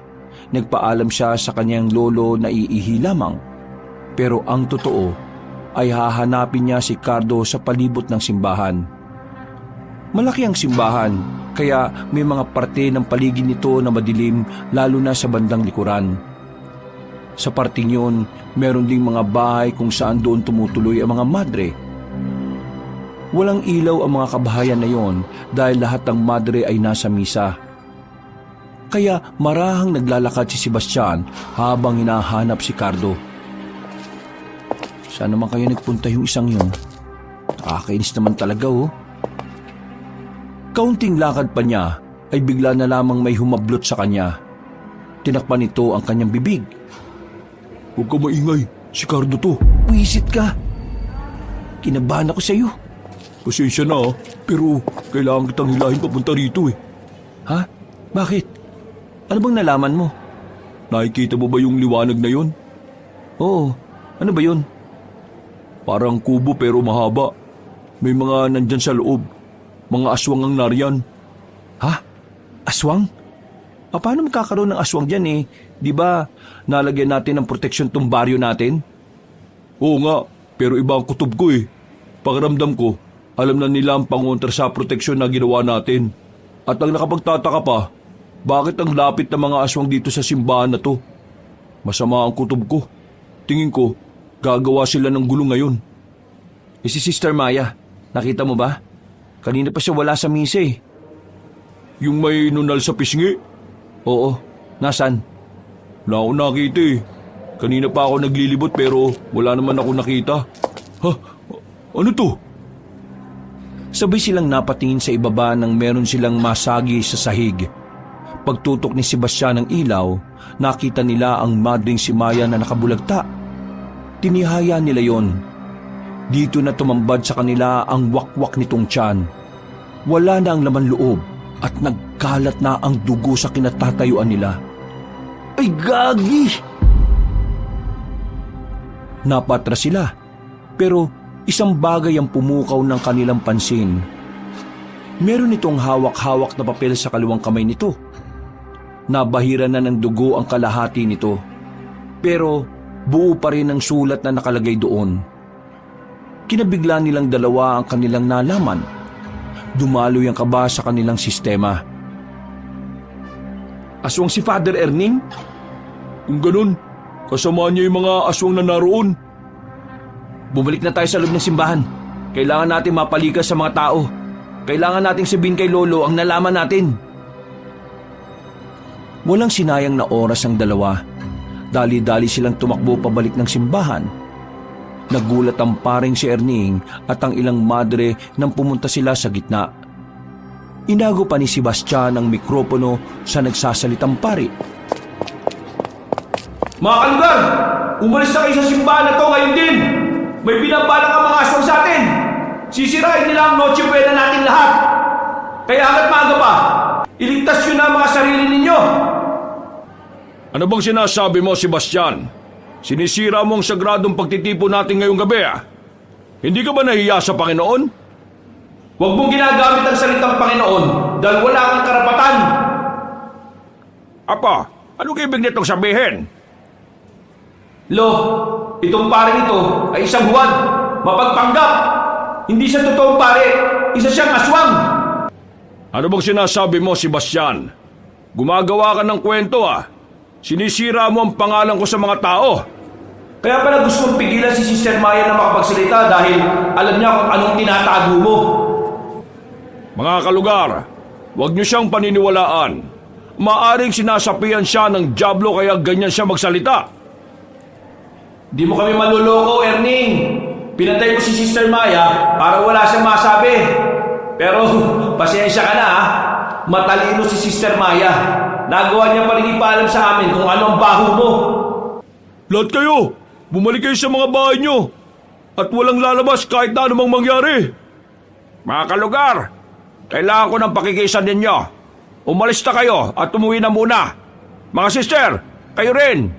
nagpaalam siya sa kanyang lolo na iihi lamang. Pero ang totoo ay hahanapin niya si Cardo sa palibot ng simbahan. Malaki ang simbahan, kaya may mga parte ng paligid nito na madilim lalo na sa bandang likuran. Sa parting yun, meron ding mga bahay kung saan doon tumutuloy ang mga madre. Walang ilaw ang mga kabahayan na yon dahil lahat ng madre ay nasa misa. Kaya marahang naglalakad si Sebastian habang hinahanap si Cardo. Saan naman kaya nagpunta yung isang yun? Nakakainis naman talaga oh. Kaunting lakad pa niya ay bigla na lamang may humablot sa kanya. Tinakpan nito ang kanyang bibig. Huwag ka maingay, si Cardo to. Wisit ka. Kinabahan ako sa iyo. Pasensya na pero kailangan kitang hilahin papunta rito eh. Ha? Bakit? Ano bang nalaman mo? Nakikita mo ba yung liwanag na yon? Oo. Ano ba yun? Parang kubo pero mahaba. May mga nandyan sa loob. Mga aswang ang nariyan. Ha? Aswang? Paano magkakaroon ng aswang dyan eh? Di ba nalagyan natin ng proteksyon tong baryo natin? Oo nga, pero iba ang kutob ko eh. Pakiramdam ko, alam na nila ang pangontra sa proteksyon na ginawa natin. At ang nakapagtataka pa, bakit ang lapit ng mga aswang dito sa simbahan na to? Masama ang kutob ko. Tingin ko, gagawa sila ng gulo ngayon. Si Sister Maya, nakita mo ba? Kanina pa siya wala sa mise eh. Yung may nunal sa pisngi? Oo, nasan? Wala akong nakita eh. Kanina pa ako naglilibot pero wala naman ako nakita. Ha? Ano to? Sabay silang napatingin sa ibaba nang meron silang masagi sa sahig. Pagtutok ni Sebastian ng ilaw, nakita nila ang madring si Maya na nakabulagta. Tinihaya nila yon. Dito na tumambad sa kanila ang wakwak nitong tiyan. Wala na ang laman loob at nagkalat na ang dugo sa kinatatayuan nila. Ay gagi! Napatras sila, pero isang bagay ang pumukaw ng kanilang pansin. Meron itong hawak-hawak na papel sa kaliwang kamay nito. Nabahira na ng dugo ang kalahati nito. Pero buo pa rin ang sulat na nakalagay doon. Kinabigla nilang dalawa ang kanilang nalaman. Dumaloy ang kaba sa kanilang sistema. Aswang si Father Erning? Kung ganun, kasama niya yung mga aswang na naroon. Bumalik na tayo sa loob ng simbahan. Kailangan natin mapalikas sa mga tao. Kailangan nating sabihin kay Lolo ang nalaman natin. Walang sinayang na oras ang dalawa. Dali-dali silang tumakbo pabalik ng simbahan. Nagulat ang paring si Erning at ang ilang madre nang pumunta sila sa gitna. Inago pa ni Sebastian ang mikropono sa nagsasalitang pari. Mga kalugar, umalis na kayo sa simbahan na to ngayon din. May binabalak ang mga aswang sa atin. Sisirain nila ang Noche Buena natin lahat. Kaya hanggat maaga pa, iligtas nyo na ang mga sarili ninyo. Ano bang sinasabi mo, Sebastian? Sinisira mo ang sagradong pagtitipon natin ngayong gabi, ah? Hindi ka ba nahiya sa Panginoon? Huwag mong ginagamit ang salitang Panginoon dahil wala kang karapatan. Apa, anong ibig nitong sabihin? Lo, itong paring ito ay isang huwad, mapagpanggap. Hindi siya totoong pare, isa siyang aswang. Ano bang sinasabi mo, Sebastian? Gumagawa ka ng kwento, ah. Sinisira mo ang pangalan ko sa mga tao. Kaya pala gusto mong pigilan si Sister Maya na makapagsalita dahil alam niya kung anong tinatago mo. Mga kalugar, huwag niyo siyang paniniwalaan. Maaring sinasapian siya ng dyablo kaya ganyan siya magsalita. Di mo kami manluloko, Erning. Pinatay ko si Sister Maya para wala siyang masabi. Pero pasensya ka na, ha? Matalino si Sister Maya. Nagawa niya pa rin ipaalam sa amin kung ano ang baho mo. Lahat kayo, bumalik kayo sa mga bahay niyo. At walang lalabas kahit na anumang mangyari. Mga kalugar, kailangan ko ng pakikisan ninyo. Umalis na kayo at umuwi na muna. Mga sister, kayo rin.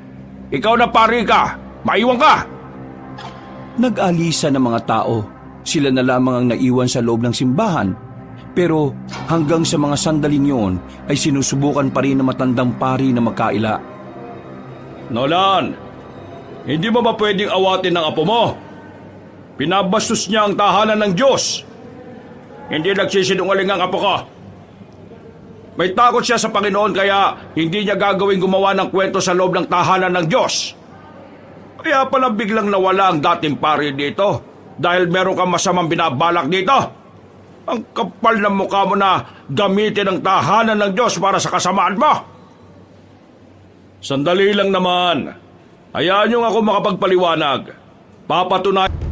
Ikaw na pari ka, maiwan ka. Nag-alisa ng mga tao. Sila na lamang ang naiwan sa loob ng simbahan. Pero hanggang sa mga sandaling yon ay sinusubukan pa rin ng matandang pari na magkaila. Nolan, hindi mo ba pwedeng awatin ng apo mo? Pinabastos niya ang tahanan ng Diyos. Hindi nagsisinungaling ang apo ko. May takot siya sa Panginoon kaya hindi niya gagawing gumawa ng kwento sa loob ng tahanan ng Diyos. Kaya pala biglang nawala ang dating pari dito dahil meron kang masamang binabalak dito. Ang kapal ng mukha mo na gamitin ang tahanan ng Diyos para sa kasamaan mo. Sandali lang naman. Hayaan niyo ako makapagpaliwanag. Papatunay.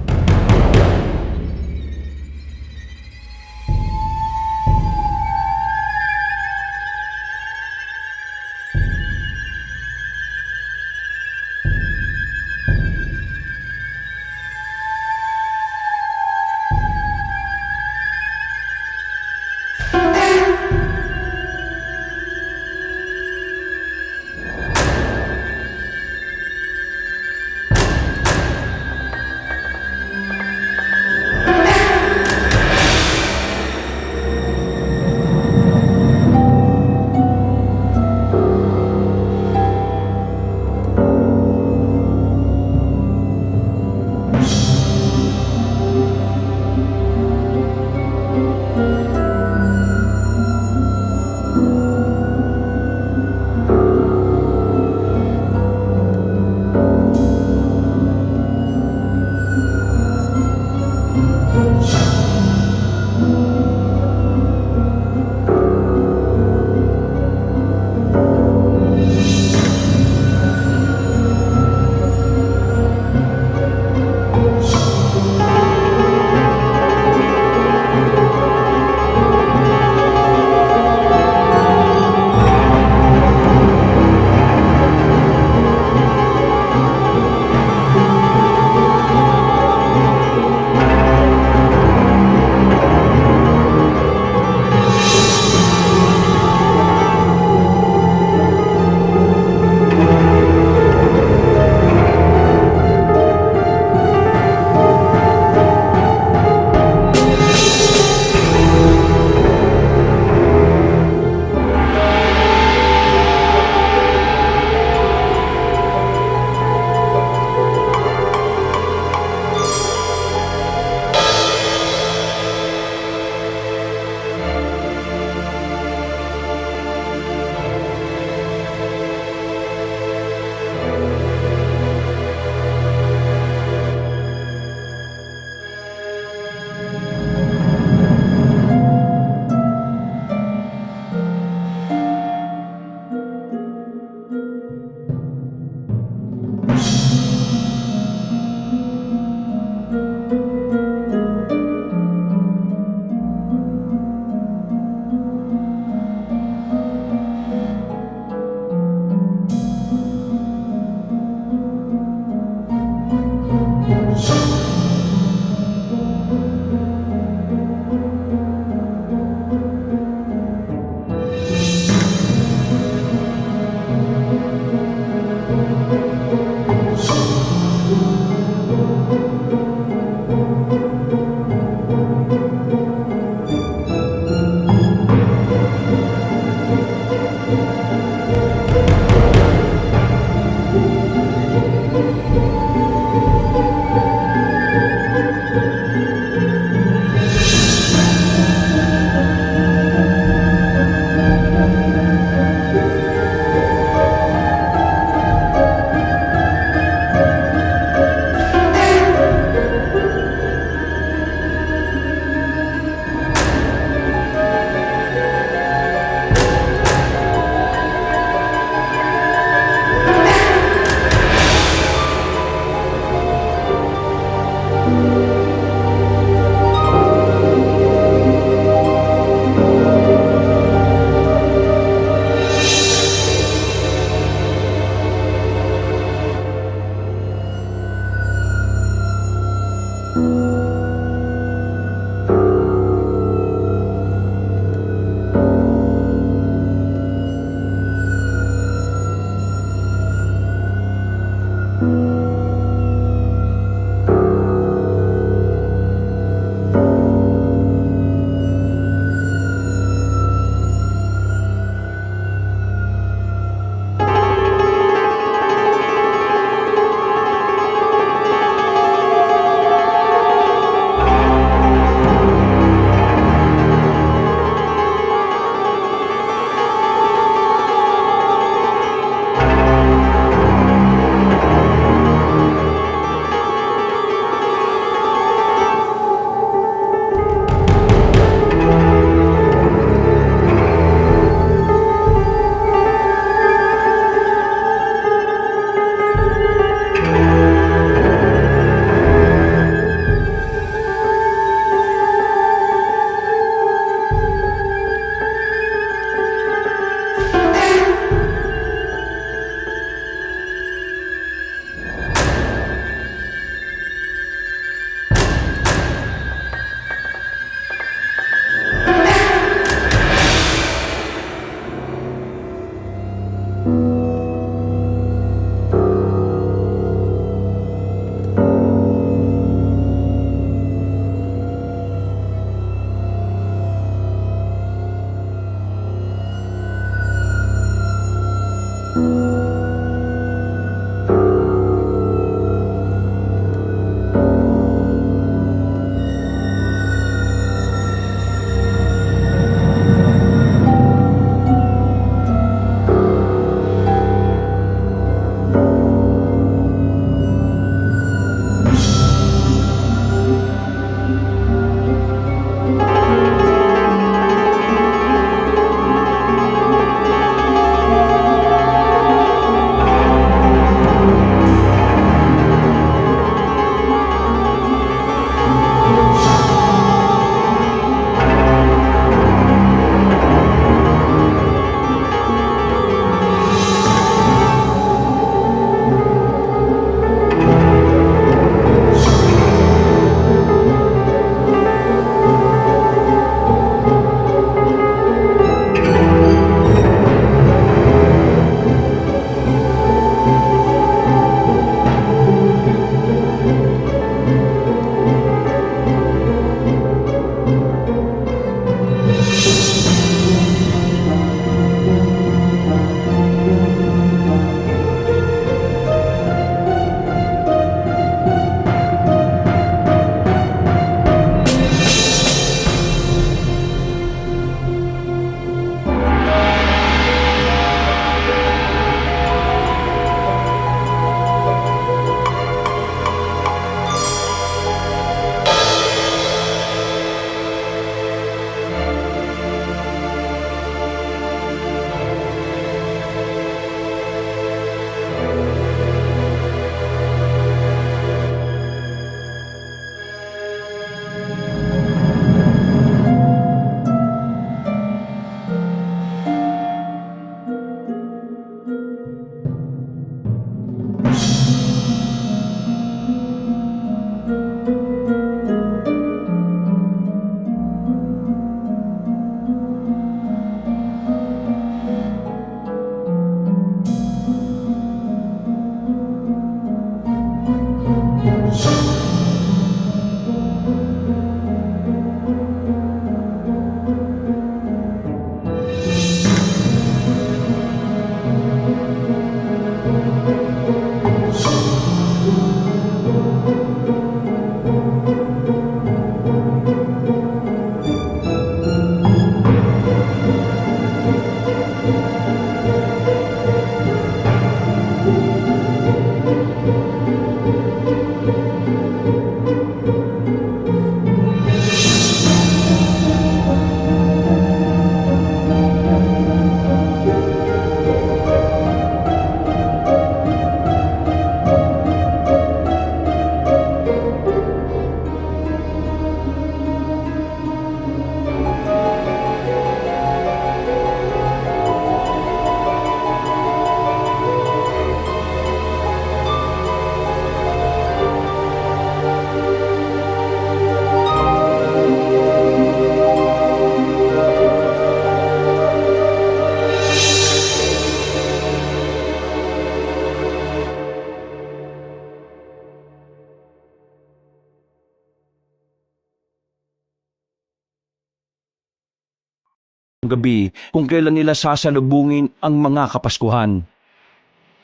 gabi kung kailan nila sasalubungin ang mga kapaskuhan.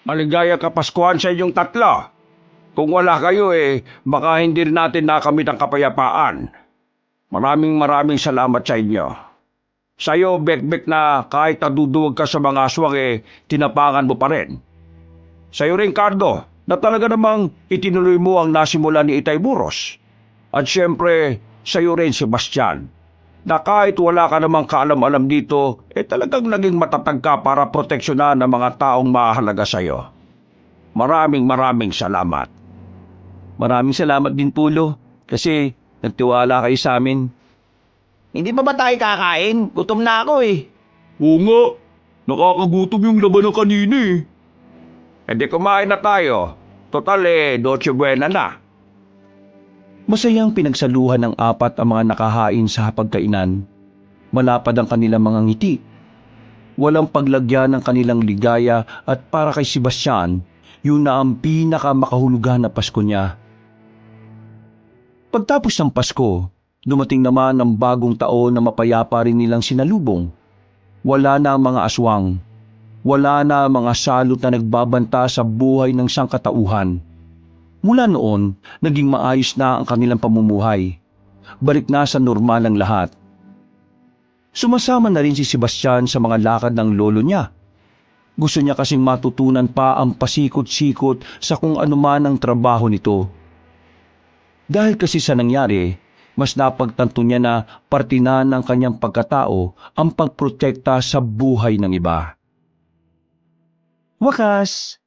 Maligaya kapaskuhan sa inyong tatlo. Kung wala kayo baka hindi rin natin nakamit ang kapayapaan. Maraming salamat sa inyo. Sa'yo, Bekbek, na kahit naduduwag ka sa mga aswang tinapangan mo pa rin. Sa'yo rin, Cardo, na talaga namang itinuloy mo ang nasimula ni Itay Buros. At syempre, sa'yo rin, Sebastian, na kahit wala ka namang kaalam-alam dito, talagang naging matatag ka para proteksyonan ang mga taong mahalaga sa'yo. Maraming salamat. Maraming salamat din Pulo kasi nagtiwala kayo sa amin. Hindi pa ba tayo kakain? Gutom na ako Oo nga, nakakagutom yung laban ng kanina Hindi kumain na tayo. Total Noche Buena na. Masayang pinagsaluhan ng apat ang mga nakahain sa hapagkainan. Malapad ang kanilang mga ngiti. Walang paglagyan ng kanilang ligaya at para kay Sebastian, yun na ang pinakamakahulugan na Pasko niya. Pagtapos ng Pasko, dumating naman ang bagong taon na mapayapa rin nilang sinalubong. Wala na ang mga aswang. Wala na ang mga salot na nagbabanta sa buhay ng sangkatauhan. Mula noon, naging maayos na ang kanilang pamumuhay. Balik na sa normal ang lahat. Sumasama na rin si Sebastian sa mga lakad ng lolo niya. Gusto niya kasing matutunan pa ang pasikot-sikot sa kung anuman ang trabaho nito. Dahil kasi sa nangyari, mas napagtanto niya na parte na ng kanyang pagkatao ang pagprotekta sa buhay ng iba. Wakas,